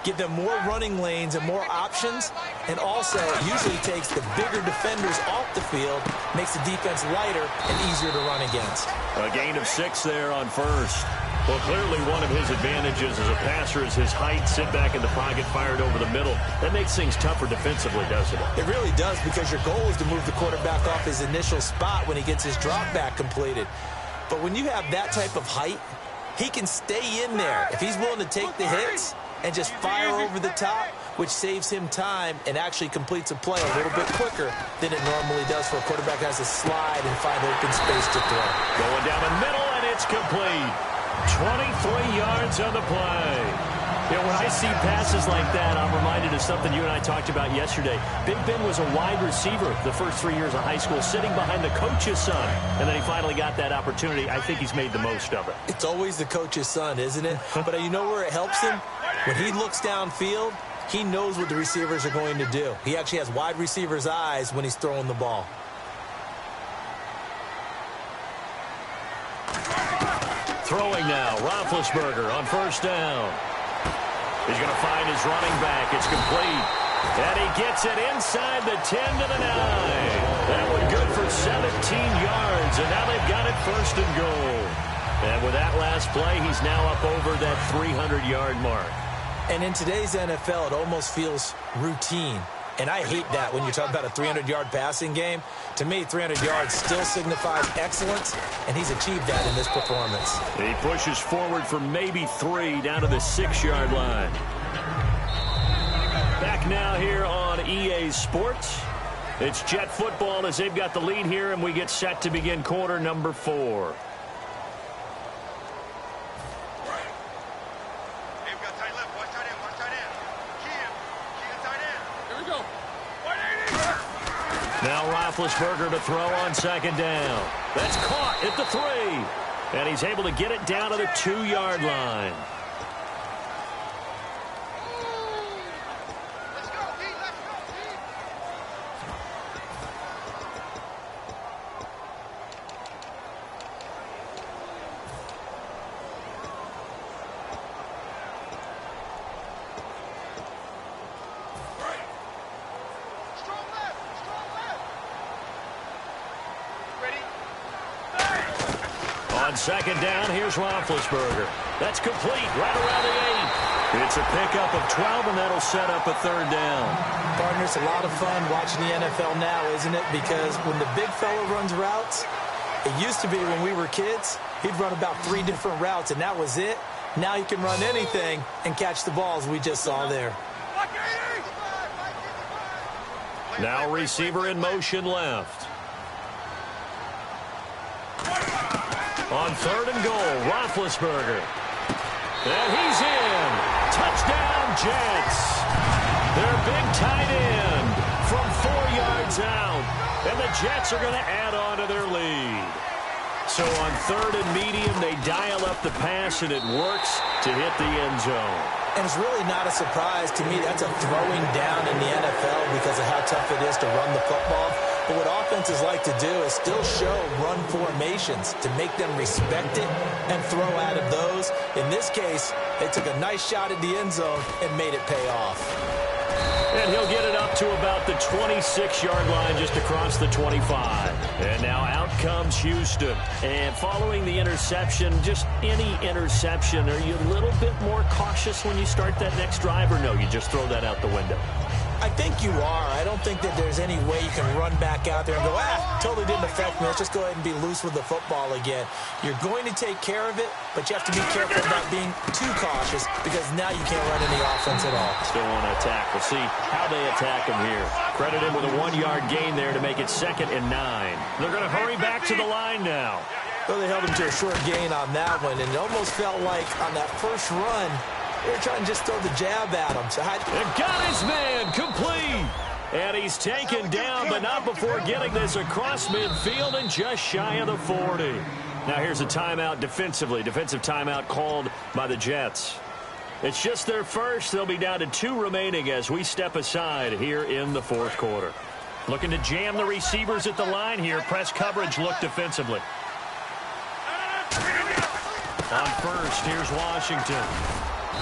give them more running lanes and more options, and also it usually takes the bigger defenders off the field, makes the defense lighter and easier to run against. A gain of 6 there on first. Well, clearly one of his advantages as a passer is his height, sit back in the pocket, fired over the middle. That makes things tougher defensively, doesn't it? It really does, because your goal is to move the quarterback off his initial spot when he gets his drop back completed. But when you have that type of height, he can stay in there. If he's willing to take the hits and just fire over the top, which saves him time and actually completes a play a little bit quicker than it normally does for a quarterback that has to slide and find open space to throw. Going down the middle, and it's complete. 23 yards on the play. You know, when I see passes like that, I'm reminded of something you and I talked about yesterday. Big Ben was a wide receiver the first 3 years of high school, sitting behind the coach's son. And then he finally got that opportunity. I think he's made the most of it. It's always the coach's son, isn't it? But you know where it helps him? When he looks downfield, he knows what the receivers are going to do. He actually has wide receivers' eyes when he's throwing the ball. Throwing now, Roethlisberger on first down. He's going to find his running back. It's complete. And he gets it inside the 10 to the 9. That one good for 17 yards. And now they've got it first and goal. And with that last play, he's now up over that 300-yard mark. And in today's NFL, it almost feels routine. And I hate that when you're talking about a 300-yard passing game. To me, 300 yards still signifies excellence, and he's achieved that in this performance. He pushes forward for maybe 3 down to the 6-yard line. Back now here on EA Sports. It's Jet football as they've got the lead here, and we get set to begin quarter number 4. Now Roethlisberger to throw on second down. That's caught at the 3. And he's able to get it down to the 2-yard line. On second down, here's Roethlisberger. That's complete right around the 8. It's a pickup of 12, and that'll set up a third down. Partner, it's a lot of fun watching the NFL now, isn't it? Because when the big fella runs routes, it used to be when we were kids, he'd run about 3 different routes, and that was it. Now he can run anything and catch the balls we just saw there. Now receiver in motion left. On third and goal, Roethlisberger. And he's in. Touchdown, Jets. Their big tight end from 4 yards out. And the Jets are going to add on to their lead. So on third and medium, they dial up the pass, and it works to hit the end zone. And it's really not a surprise to me. That's a throwing down in the NFL because of how tough it is to run the football. But what offenses like to do is still show run formations to make them respect it and throw out of those. In this case, they took a nice shot at the end zone and made it pay off. And he'll get it up to about the 26-yard line, just across the 25. And now out comes Houston. And following the interception, just any interception, are you a little bit more cautious when you start that next drive, or no, you just throw that out the window? I think you are. I don't think that there's any way you can run back out there and go, totally didn't affect me. Let's just go ahead and be loose with the football again. You're going to take care of it, but you have to be careful about being too cautious because now you can't run any offense at all. Still want to attack. We'll see how they attack him here. Credit him with a 1-yard gain there to make it 2nd and 9. They're going to hurry back to the line now. Well, they held him to a short gain on that one, and it almost felt like on that first run, they were trying to just throw the jab at him. So and got his man complete. And he's taken down, but not before getting this across midfield and just shy of the 40. Now here's a timeout defensively. Defensive timeout called by the Jets. It's just their first. They'll be down to 2 remaining as we step aside here in the 4th quarter. Looking to jam the receivers at the line here. Press coverage look defensively. On first, here's Washington.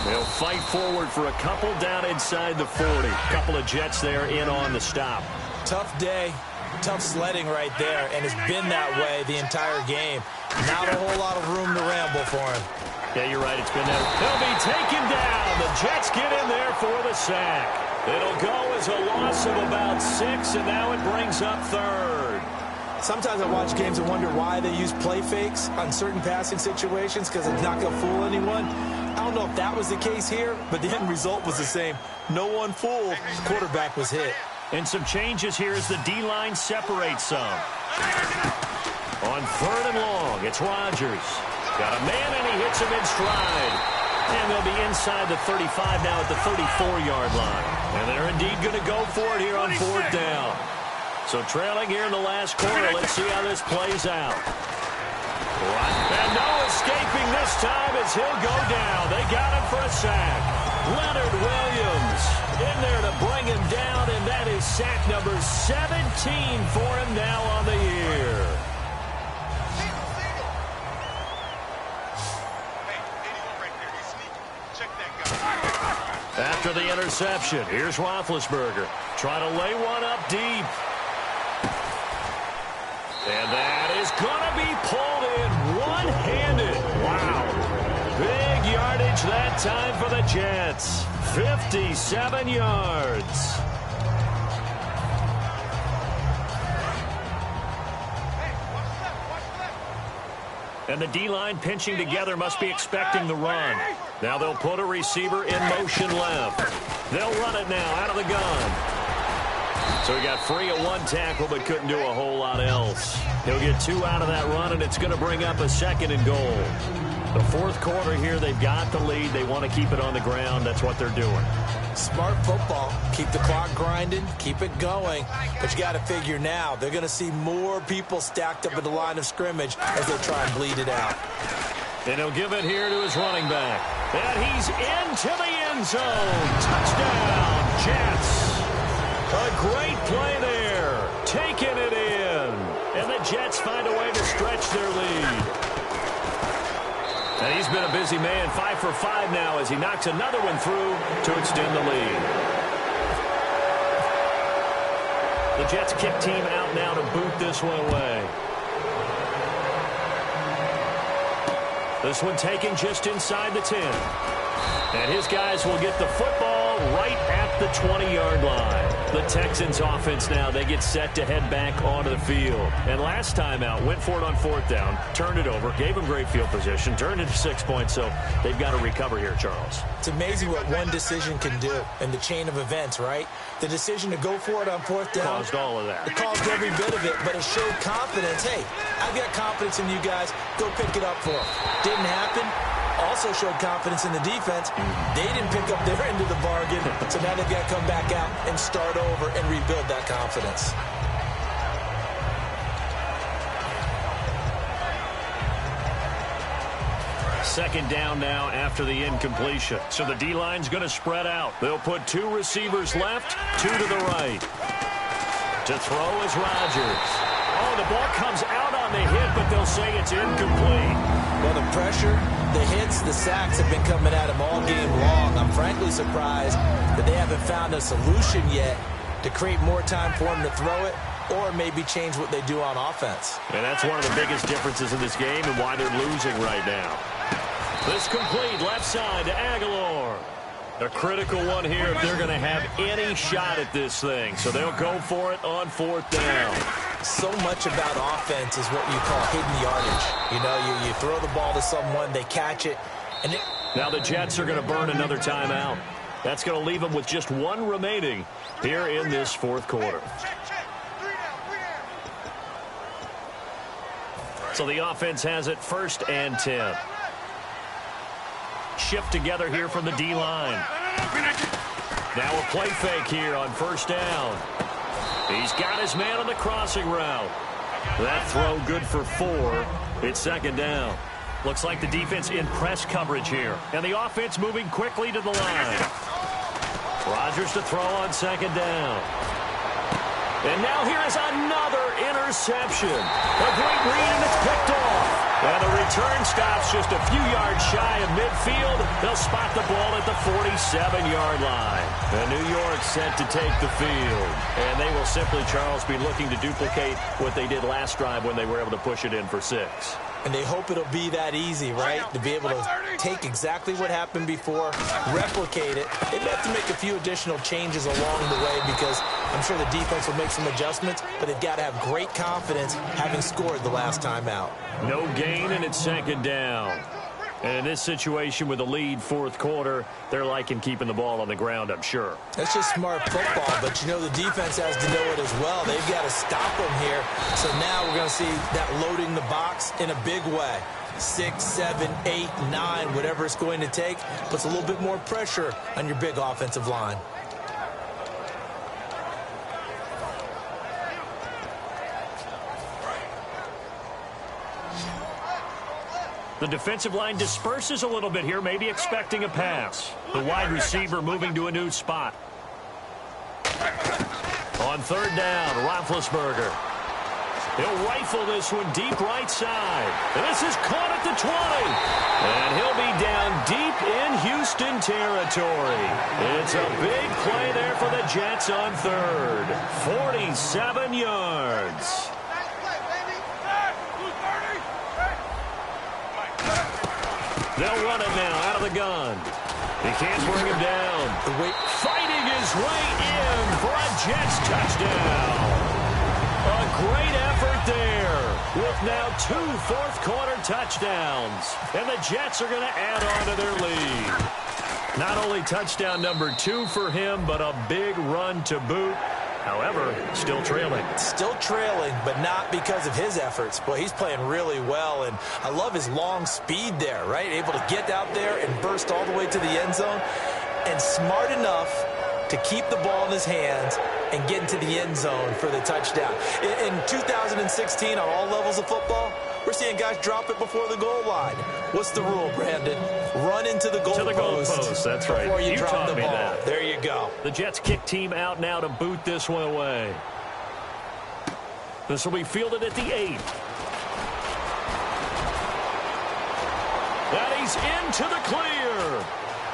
They'll fight forward for a couple down inside the 40. Couple of Jets there in on the stop. Tough day, tough sledding right there, and it's been that way the entire game. Not a whole lot of room to ramble for him. Yeah, you're right. It's been that. They'll be taken down. The Jets get in there for the sack. It'll go as a loss of about 6, and now it brings up 3rd. Sometimes I watch games and wonder why they use play fakes on certain passing situations because it's not going to fool anyone. I don't know if that was the case here, but the end result was the same. No one fooled. The quarterback was hit. And some changes here as the D-line separates some. On 3rd and long, it's Rodgers. Got a man, and he hits him in stride. And they'll be inside the 35 now at the 34-yard line. And they're indeed going to go for it here on 4th down. So trailing here in the last quarter, let's see how this plays out. And no escaping this time as he'll go down. They got him for a sack. Leonard Williams in there to bring him down, and that is sack number 17 for him now on the year. After the interception, here's Roethlisberger. Trying to lay one up deep. And that is going to be pulled in one-handed. Wow. Big yardage that time for the Jets. 57 yards. And the D-line pinching together must be expecting the run. Now they'll put a receiver in motion left. They'll run it now out of the gun. So he got free of 1 tackle but couldn't do a whole lot else. He'll get 2 out of that run, and it's going to bring up a 2nd and goal. The 4th quarter here, they've got the lead. They want to keep it on the ground. That's what they're doing. Smart football. Keep the clock grinding. Keep it going. But you got to figure now, they're going to see more people stacked up at the line of scrimmage as they try and bleed it out. And he'll give it here to his running back. And he's into the end zone. Touchdown, Jets. A great play there. Taking it in. And the Jets find a way to stretch their lead. And he's been a busy man. 5 for 5 now as he knocks another one through to extend the lead. The Jets kick team out now to boot this one away. This one taken just inside the 10. And his guys will get the football right at the 20-yard line. The Texans offense now, they get set to head back onto the field. And last time out, went for it on 4th down, turned it over, gave them great field position, turned it to 6 points, so they've got to recover here, Charles. It's amazing what one decision can do in the chain of events, right? The decision to go for it on 4th down. Caused all of that. It caused every bit of it, but it showed confidence. Hey, I've got confidence in you guys. Go pick it up for them. Didn't happen. Also showed confidence in the defense. They didn't pick up their end of the bargain, so now they've got to come back out and start over and rebuild that confidence. Second down now after the incompletion. So the D-line's going to spread out. They'll put 2 receivers left, 2 to the right. To throw is Rodgers. Oh, the ball comes out on the hit, but they'll say it's incomplete. Well, the pressure, the hits, the sacks have been coming at him all game long. I'm frankly surprised that they haven't found a solution yet to create more time for him to throw it or maybe change what they do on offense. And that's one of the biggest differences in this game and why they're losing right now. This complete left side to Aguilar. A critical one here if they're going to have any shot at this thing. So they'll go for it on 4th down. So much about offense is what you call hidden yardage. You know, you throw the ball to someone, they catch it. And now the Jets are going to burn another timeout. That's going to leave them with just 1 remaining here in this 4th quarter. So the offense has it 1st and 10. Shift together here from the D-line. Now a play fake here on 1st down. He's got his man on the crossing route. That throw good for 4. It's 2nd down. Looks like the defense in press coverage here. And the offense moving quickly to the line. Rodgers to throw on 2nd down. And now here is another interception. A great read, and it's picked off. And the return stops just a few yards shy of midfield. They'll spot the ball at the 47-yard line. And New York set to take the field. And they will simply, Charles, be looking to duplicate what they did last drive when they were able to push it in for 6. And they hope it'll be that easy, right? To be able to take exactly what happened before, replicate it. They may have to make a few additional changes along the way because I'm sure the defense will make some adjustments, but they've got to have great confidence having scored the last time out. No gain, and it's 2nd down. And in this situation with a lead 4th quarter, they're liking keeping the ball on the ground, I'm sure. That's just smart football, but you know the defense has to know it as well. They've got to stop them here. So now we're going to see that loading the box in a big way. 6, 7, 8, 9, whatever it's going to take, puts a little bit more pressure on your big offensive line. The defensive line disperses a little bit here, maybe expecting a pass. The wide receiver moving to a new spot. On 3rd down, Roethlisberger. He'll rifle this one deep right side. And this is caught at the 20. And he'll be down deep in Houston territory. It's a big play there for the Jets on 3rd. 47 yards. They'll run it now out of the gun. He can't bring him down. Fighting his way in for a Jets touchdown. A great effort there with now 2 4th-quarter touchdowns. And the Jets are going to add on to their lead. Not only touchdown number 2 for him, but a big run to boot. However, still trailing. Still trailing, but not because of his efforts. Boy, he's playing really well, and I love his long speed there, right? Able to get out there and burst all the way to the end zone, and smart enough to keep the ball in his hands and get into the end zone for the touchdown. In 2016, on all levels of football, we're seeing guys drop it before the goal line. What's the rule, Brandon? Run into the goal post. That's right. Before you drop the ball. That. There you go. The Jets kick team out now to boot this one away. This will be fielded at the 8. And he's into the clear.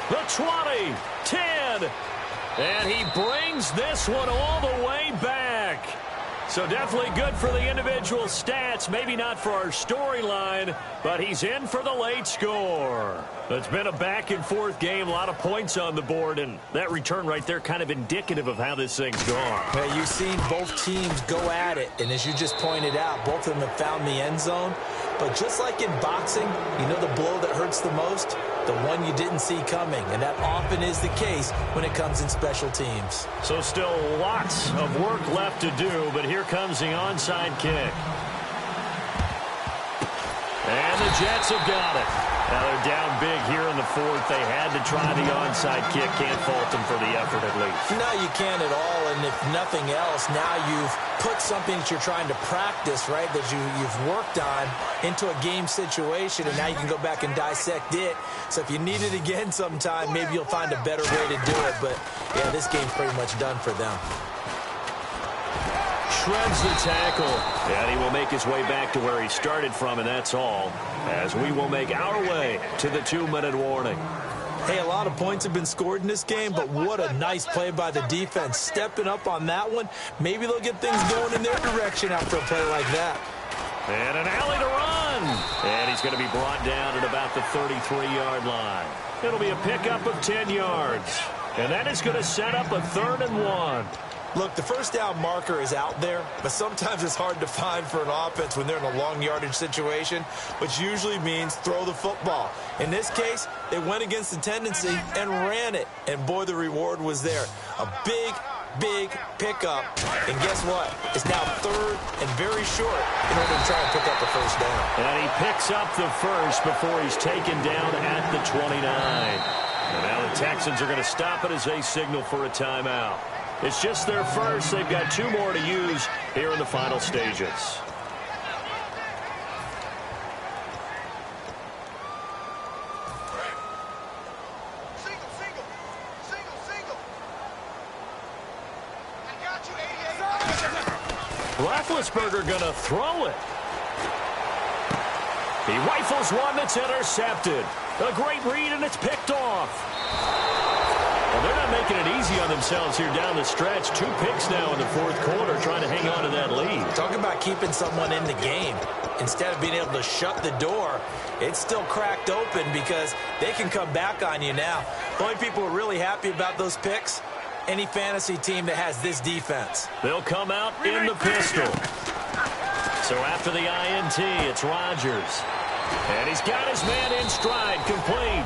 The 20, 10. And he brings this one all the way back. So definitely good for the individual stats. Maybe not for our storyline, but he's in for the late score. It's been a back-and-forth game, a lot of points on the board, and that return right there kind of indicative of how this thing's gone. Well, you've seen both teams go at it, and as you just pointed out, both of them have found the end zone. But just like in boxing, you know the blow that hurts the most? The one you didn't see coming, and that often is the case when it comes in special teams. So still lots of work left to do, but here comes the onside kick. And the Jets have got it. Now they're down big here in the fourth. They had to try the onside kick. Can't fault them for the effort at least. No, you can't at all, and if nothing else, now you've put something that you're trying to practice, right, that you've worked on into a game situation, and now you can go back and dissect it. So if you need it again sometime, maybe you'll find a better way to do it. But, yeah, this game's pretty much done for them. Shreds the tackle, and he will make his way back to where he started from, and that's all, as we will make our way to the 2-minute warning. Hey, a lot of points have been scored in this game, but what a nice play by the defense. Stepping up on that one, maybe they'll get things going in their direction after a play like that. And an alley to run, and he's going to be brought down at about the 33-yard line. It'll be a pickup of 10 yards, and that is going to set up a 3rd and 1. Look, the first down marker is out there, but sometimes it's hard to find for an offense when they're in a long yardage situation, which usually means throw the football. In this case, they went against the tendency and ran it, and boy, the reward was there. A big pickup, and guess what? It's now 3rd and very short in order to try and pick up the first down. And he picks up the first before he's taken down at the 29. And now the Texans are going to stop it as they signal for a timeout. It's just their first. They've got 2 more to use here in the final stages. Single. I got you, 88. Roethlisberger going to throw it. He rifles one that's intercepted. A great read, and it's picked off. Well, they're not making it easy on themselves here down the stretch. 2 picks now in the 4th quarter, trying to hang on to that lead. Talk about keeping someone in the game. Instead of being able to shut the door, it's still cracked open because they can come back on you now. The only people who are really happy about those picks, any fantasy team that has this defense. They'll come out in the pistol. So after the INT, it's Rodgers. And he's got his man in stride, complete.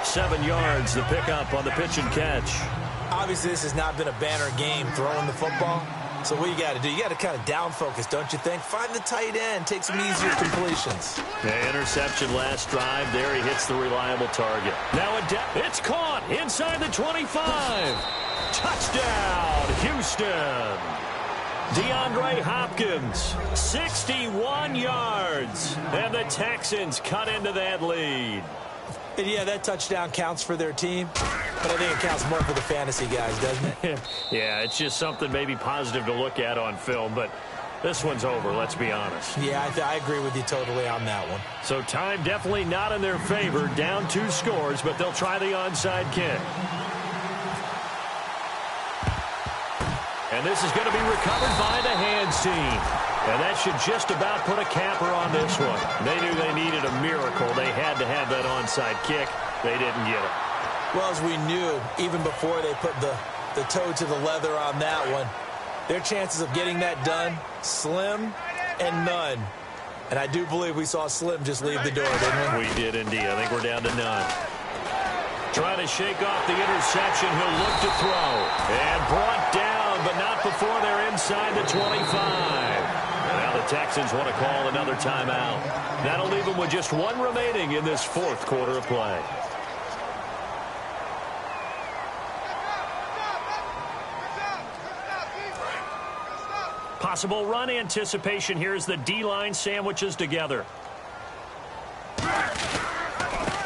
7 yards, the pickup on the pitch and catch. Obviously, this has not been a banner game throwing the football. So what you got to do, you got to kind of down focus, don't you think? Find the tight end, take some easier completions. The interception last drive. There he hits the reliable target. Now it's caught inside the 25. Touchdown, Houston. DeAndre Hopkins, 61 yards. And the Texans cut into that lead. And yeah, that touchdown counts for their team, but I think it counts more for the fantasy guys, doesn't it? Yeah, it's just something maybe positive to look at on film, but this one's over, let's be honest. Yeah, I agree with you totally on that one. So time definitely not in their favor, down 2 scores, but they'll try the onside kick. And this is going to be recovered by the hands team. And that should just about put a capper on this one. They knew they needed a miracle. They had to have that onside kick. They didn't get it. Well, as we knew, even before they put the toe to the leather on that one, their chances of getting that done, slim and none. And I do believe we saw Slim just leave the door, didn't we? We did indeed. I think we're down to none. Trying to shake off the interception. He'll look to throw. And brought down, but not before they're inside the 25. Now the Texans want to call another timeout. That'll leave them with just 1 remaining in this 4th quarter of play. Possible run anticipation here as the D-line sandwiches together.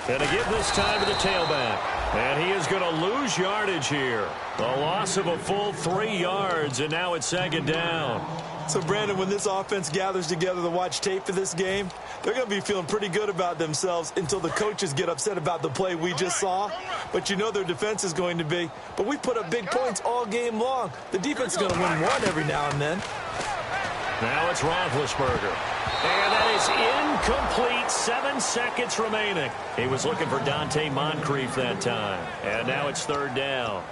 Going to give this time to the tailback. And he is going to lose yardage here. A loss of a full 3 yards, and now it's 2nd down. So, Brandon, when this offense gathers together to watch tape for this game, they're going to be feeling pretty good about themselves until the coaches get upset about the play we just saw. But you know their defense is going to be. But we put up big points all game long. The defense is going to win one every now and then. Now it's Roethlisberger. And that is incomplete. 7 seconds remaining. He was looking for Dante Moncrief that time. And now it's third down.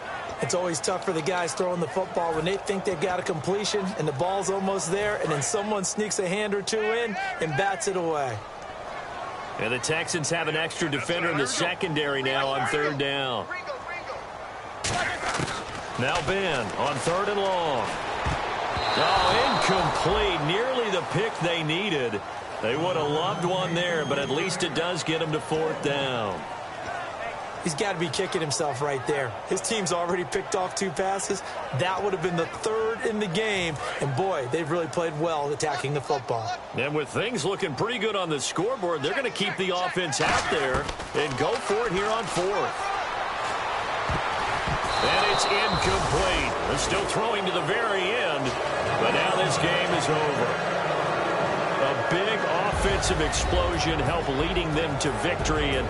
It's always tough for the guys throwing the football when they think they've got a completion and the ball's almost there, and then someone sneaks a hand or two in and bats it away. And the Texans have an extra defender in the secondary now on third down. Now Ben on third and long. Oh, incomplete. Nearly the pick they needed. They would have loved one there, but at least it does get them to fourth down. He's got to be kicking himself right there. His team's already picked off 2 passes. That would have been the 3rd in the game. And, boy, they've really played well attacking the football. And with things looking pretty good on the scoreboard, they're going to keep the offense out there and go for it here on 4th. And it's incomplete. They're still throwing to the very end, but now this game is over. A big offensive explosion helped leading them to victory, and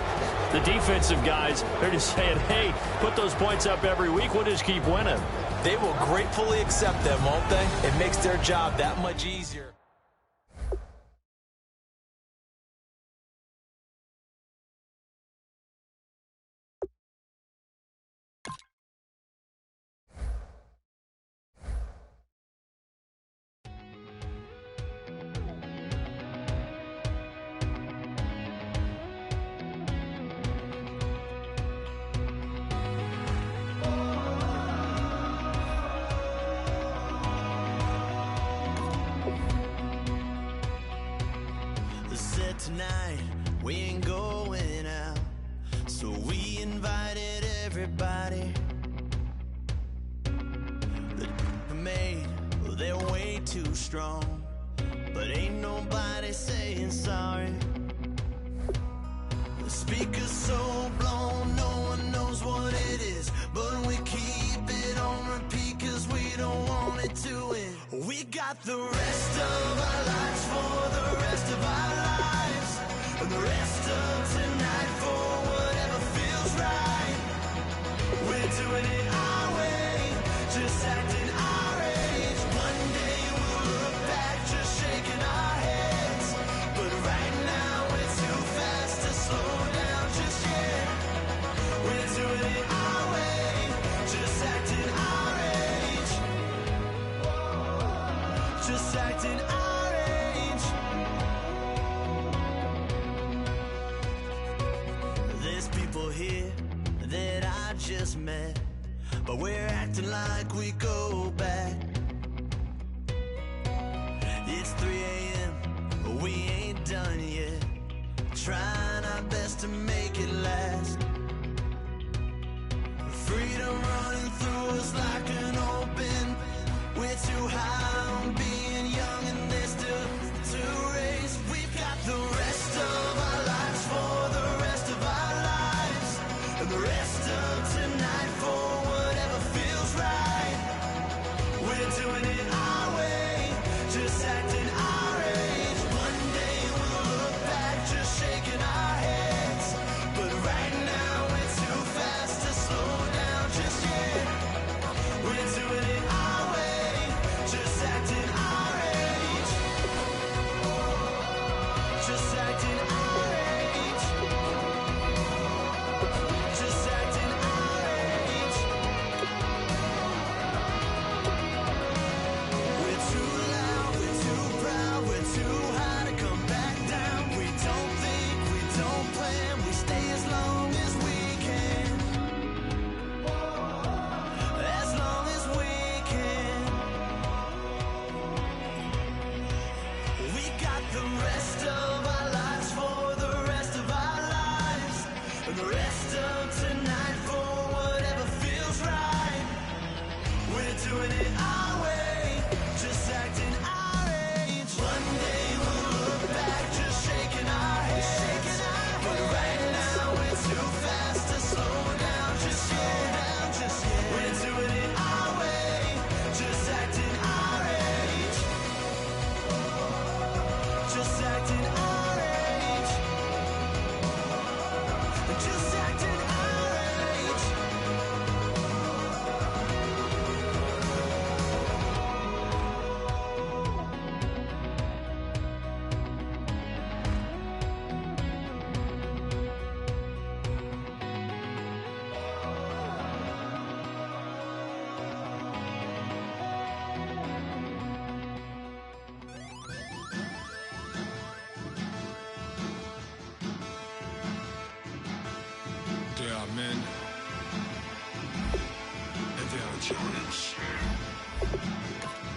the defensive guys, they're just saying, hey, put those points up every week. We'll just keep winning. They will gratefully accept them, won't they? It makes their job that much easier. Tonight we ain't going out, so we invited everybody. The made, well, they're way too strong, but ain't nobody saying sorry. The speaker's so blown, no one knows what it is, but we keep it on repeat cause we don't want it to end. We got the rest of our lives for the rest of our lives. And the rest of tonight for whatever feels right. We're doing it our way, just acting our age. One day we'll look back just shaking our heads, but right now we're too fast to slow down just yet. We're doing it our way, just acting our age. Just acting our age. There's people here that I just met, but we're acting like we go back. It's 3 a.m., but we ain't done yet, trying our best to make it last. Freedom running through us like an open. We're too high on being young and there's still to race. We've got the rest of our lives for the rest of our lives, and the rest of tonight for whatever feels right. We're doing it our way, just acting our age. One day we'll look back just shaking our heads, but right now we're too fast to slow down just yet. We're doing it our way, just acting our age. Just acting our age. Just acting our age.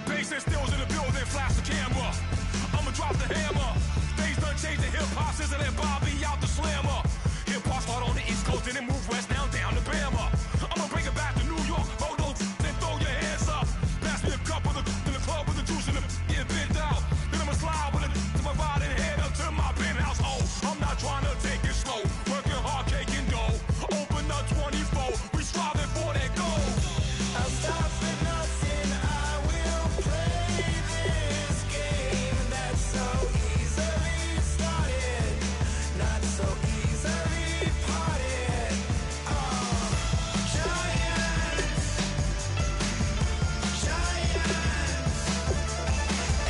Bass and stills in the building, flash the camera. I'ma drop the hammer. Things done changed the hip-hop, sizzle and Bobby out the slammer. Hip-hop start on the East Coast and then move west now down to Bama. I'ma bring it back to New York, hold on, then throw your hands up. Pass me a cup of the in the club with the juice and the get bent out. Then I'ma slide with it to my ride and head up to my penthouse. Oh, I'm not trying to take it slow, working hard, cake and dough. Open up 24, we striving for that goal. I'll stop for nothing, I will play this game that's so easily started, not so easily parted. Giants,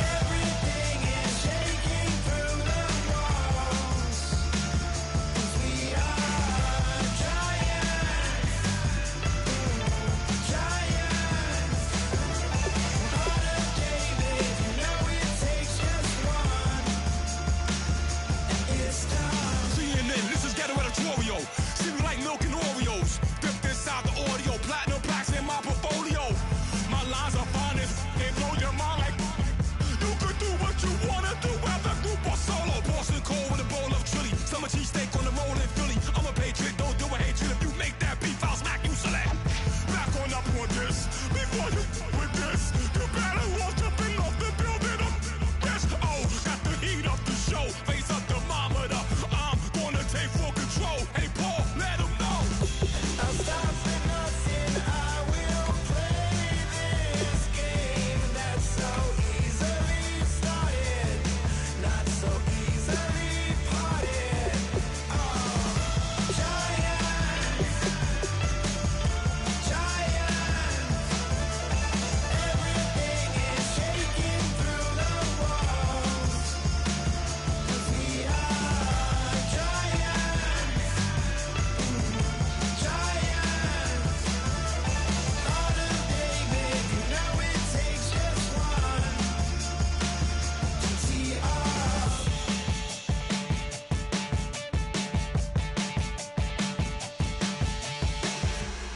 everything is shaking through the walls, 'cause we are giants. Heart of David, you know it takes just one, and it's time. CNN, this is ghetto editorial. See me like milk and Oreos. Dipped inside the audio, platinum plaques in my portfolio. My lines are finest, they blow your mind like you could do what you wanna do, whether group or solo. Boston cold with a bowl of chili, summer cheesesteak on the roll in Philly. I'm a patriot, don't do a hatred. If you make that beef, I'll smack you silly. Back on up on this, before you with this, you better walk jumping off the building up. Yes, oh, got the heat up the show, face up thermometer. I'm gonna take full control. Hey Paul, let him know. I'll stop for nothing, I will play this game that's so easily started, not so easily parted. Giants, everything is shaking through the walls, 'cause we are giants. Heart of David, you know it takes just one to tee off.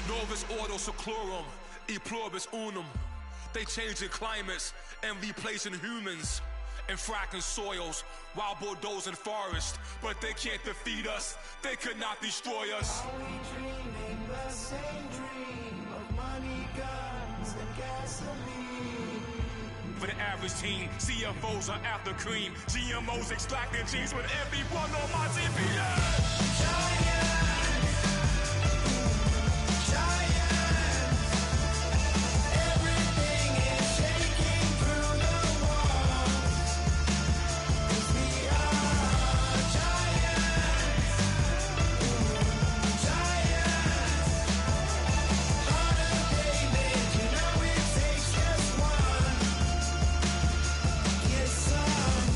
Novus ordo seclorum, e pluribus unum. They changing climates and replacing humans and fracking soils, wild bulldozing forests, but they can't defeat us. They could not destroy us. Are we dreaming the same dream of money, guns, and gasoline? For the average team, CFOs are after cream. GMOs extracting genes with everyone on my TPS. Everything is shaking through the walls, 'cause we are giants. Heart of David, you know it takes just one. Get some.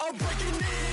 I'm breaking in.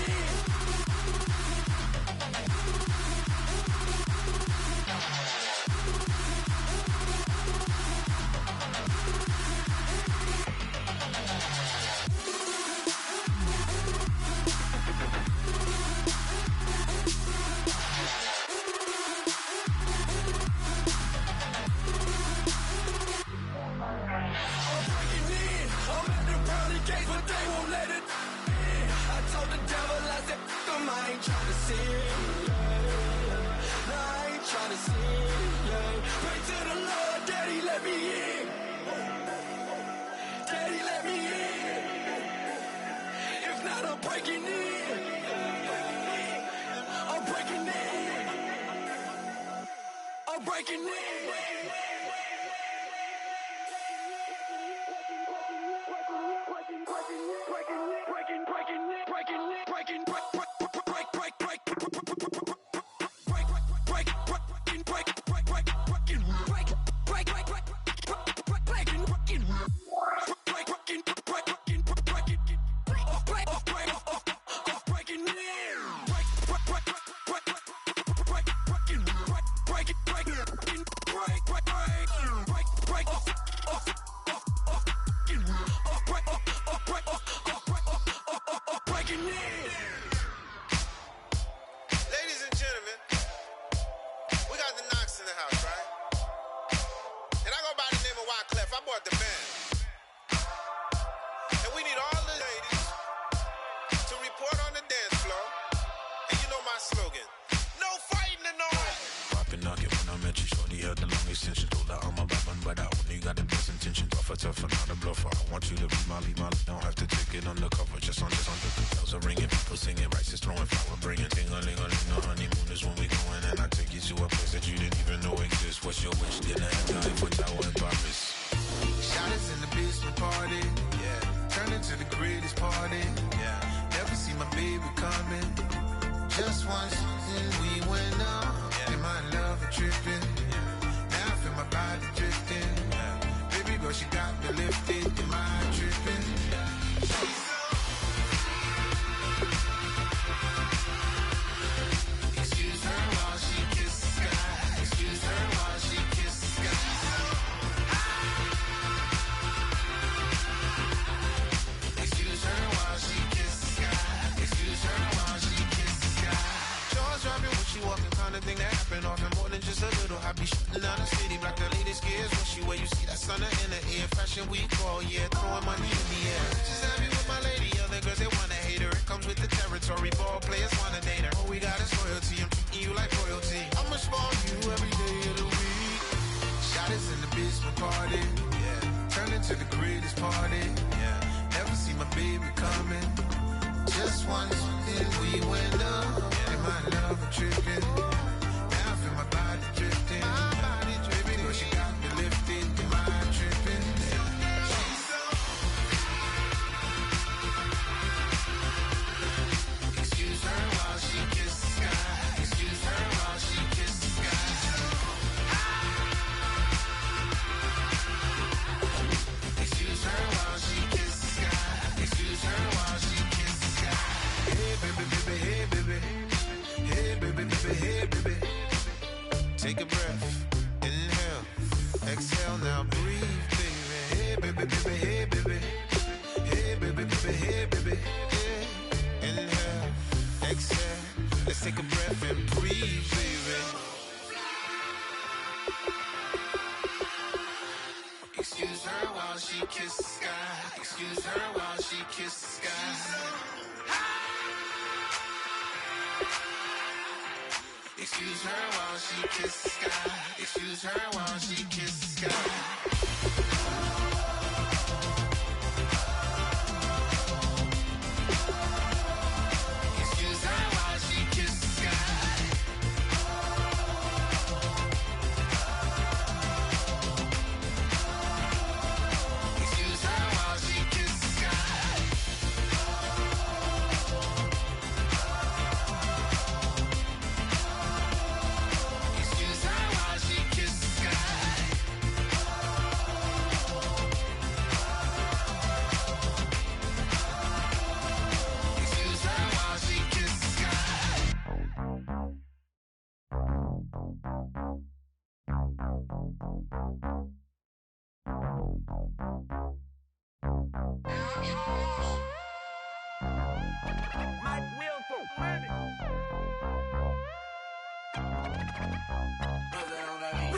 We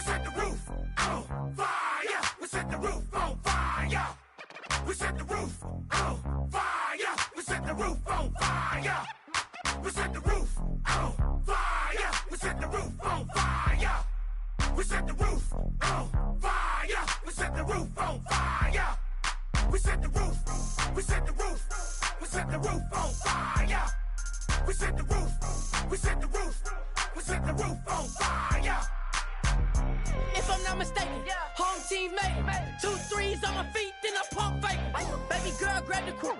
set the roof on fire. We set the roof on fire. We set the roof on fire. We set the roof on fire. We set the roof on fire. We set the roof on fire. We set the roof on fire. We set the roof on fire. We set the roof. We set the roof. We set the roof on fire. We set the roof. We set the roof. We set the roof on fire. If I'm not mistaken, home team made it. 2 3s on my feet, then I pump fake. Baby girl, grab the crew.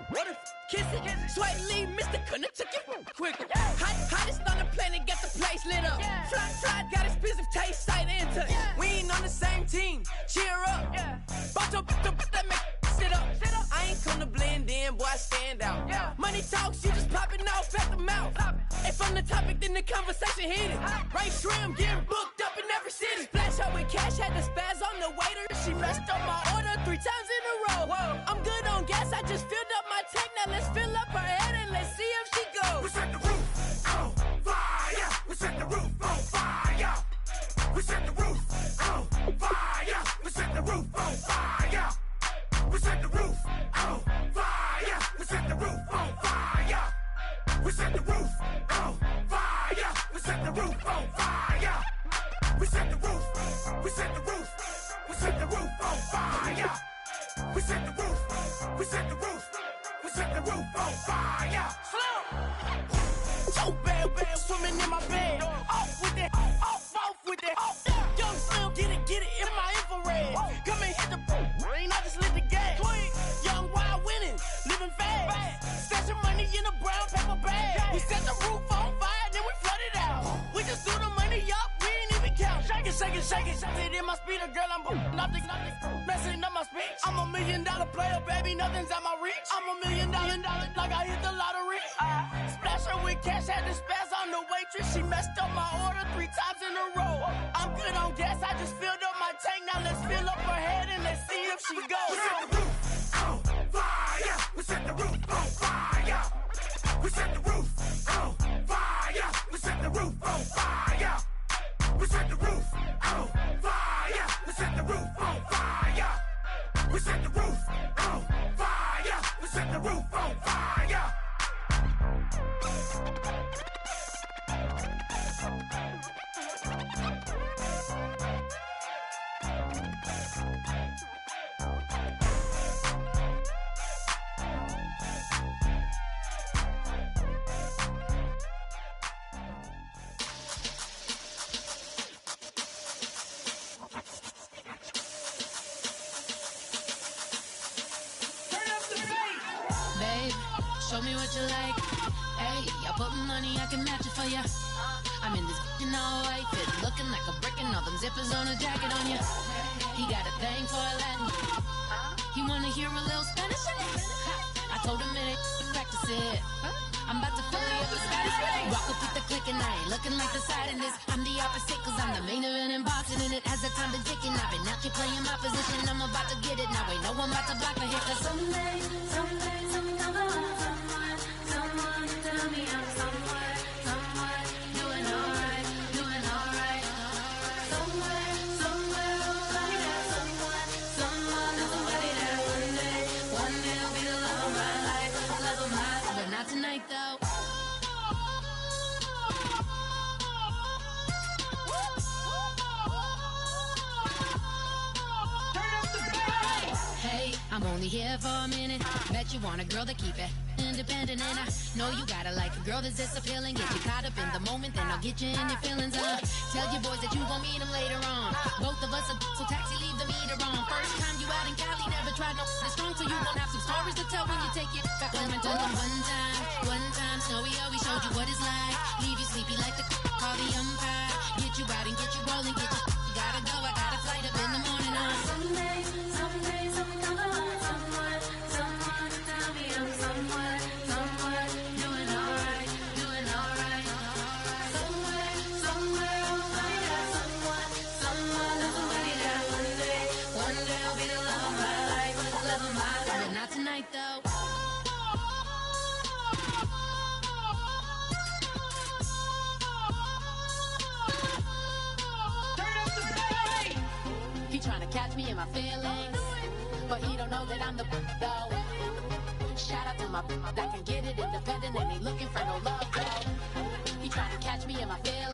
Kiss it. Sweat leave, Mr. Couldn't took it quicker. Hottest on the planet, got the place lit up. Fly, got expensive taste, sight into. We ain't on the same team. Cheer up. Boto, that make sit up. I ain't come to blend in, boy, I stand out. Money talks, you just popping off at the mouth. If I'm the topic, then the conversation heated. Ray Shrimp getting booked up in every city. Splash her with cash, had the spaz on the waiter. She messed up my order 3 times in a row. I'm good on gas, I just filled up my tank. Now let's fill up her head and let's see if she goes. We set the roof on fire. We set the roof on fire. We set the roof on fire. We set the roof on fire. We set the roof on fire. We set the roof on fire. We set the roof on fire. We set the roof on fire. We set the roof. We set the roof. We set the roof on fire. We set the roof. We set the roof. We set the roof on fire. So bad, swimming in my bed. Off with that, off with that. Young Slim, get it in my infrared. Come and hit the rain, I just lit the gas. Young wild winning, living fast. Stashing money in a brown paper bag. We set the roof on fire, then we flood it out. We just threw the money up, we ain't even count. Shake it. It in my speeder, girl, I'm nothing, messing up my speech. I'm $1 million player, baby, nothing's at my reach. I'm $1 million, like I hit the lottery. Splash her with cash, had the spaz on the waitress. She messed up my order 3 times in a row. I'm good on gas, I just filled up my tank. Now let's fill up her head and let's see if she goes. We set the roof on fire. We set the roof on fire. We set the roof on fire. We set the roof on fire. We set the roof on fire. We set the roof on fire. We set the roof on fire. We set the roof on fire. Show me what you like. Hey, I put money, I can match it for ya. I'm in this all white fit, looking like a brick and all them zippers on a jacket on ya. He got a thing for a Latin. He wanna hear a little Spanish in it. I told him it ain't to practice it. I'm about to fill you up with Spanish. Walk up with the click and I ain't looking like the side in this. I'm the opposite cause I'm the main event in boxing and it has the time been ticking. I've been out here playing my position. I'm about to get it now. Ain't no one about to block the hit. Cause someday something comes along. Someone tell me I'm somewhere doing alright. Somewhere, somebody there. Someone, somebody there. One day will be the love of my life, but not tonight though. Hey, I'm only here for a minute. Bet you want a girl to keep it independent, and I know you gotta like a girl that's this appealing. Get you caught up in the moment, then I'll get you in your feelings. Tell your boys that you gon' meet them later on. Both of us are so taxi, leave the meter on. First time you out in Cali, never tried no strong, so you gon' have some stories to tell when you take it back. When I told them one time, Snowy always showed you what it's like. Leave you sleepy like the call the umpire. Get you out and get you rolling, get you gotta go. I got a flight up in the morning. Someday, something comes along. Someone tell me I'm somewhere doing alright. Somewhere, somebody there. Somebody there. One day I'll be the love of my life, but not tonight though. in my feelings, but he don't know that I'm the though. Shout out to my that can get it independent and ain't looking for no love though. He trying to catch me in my feelings.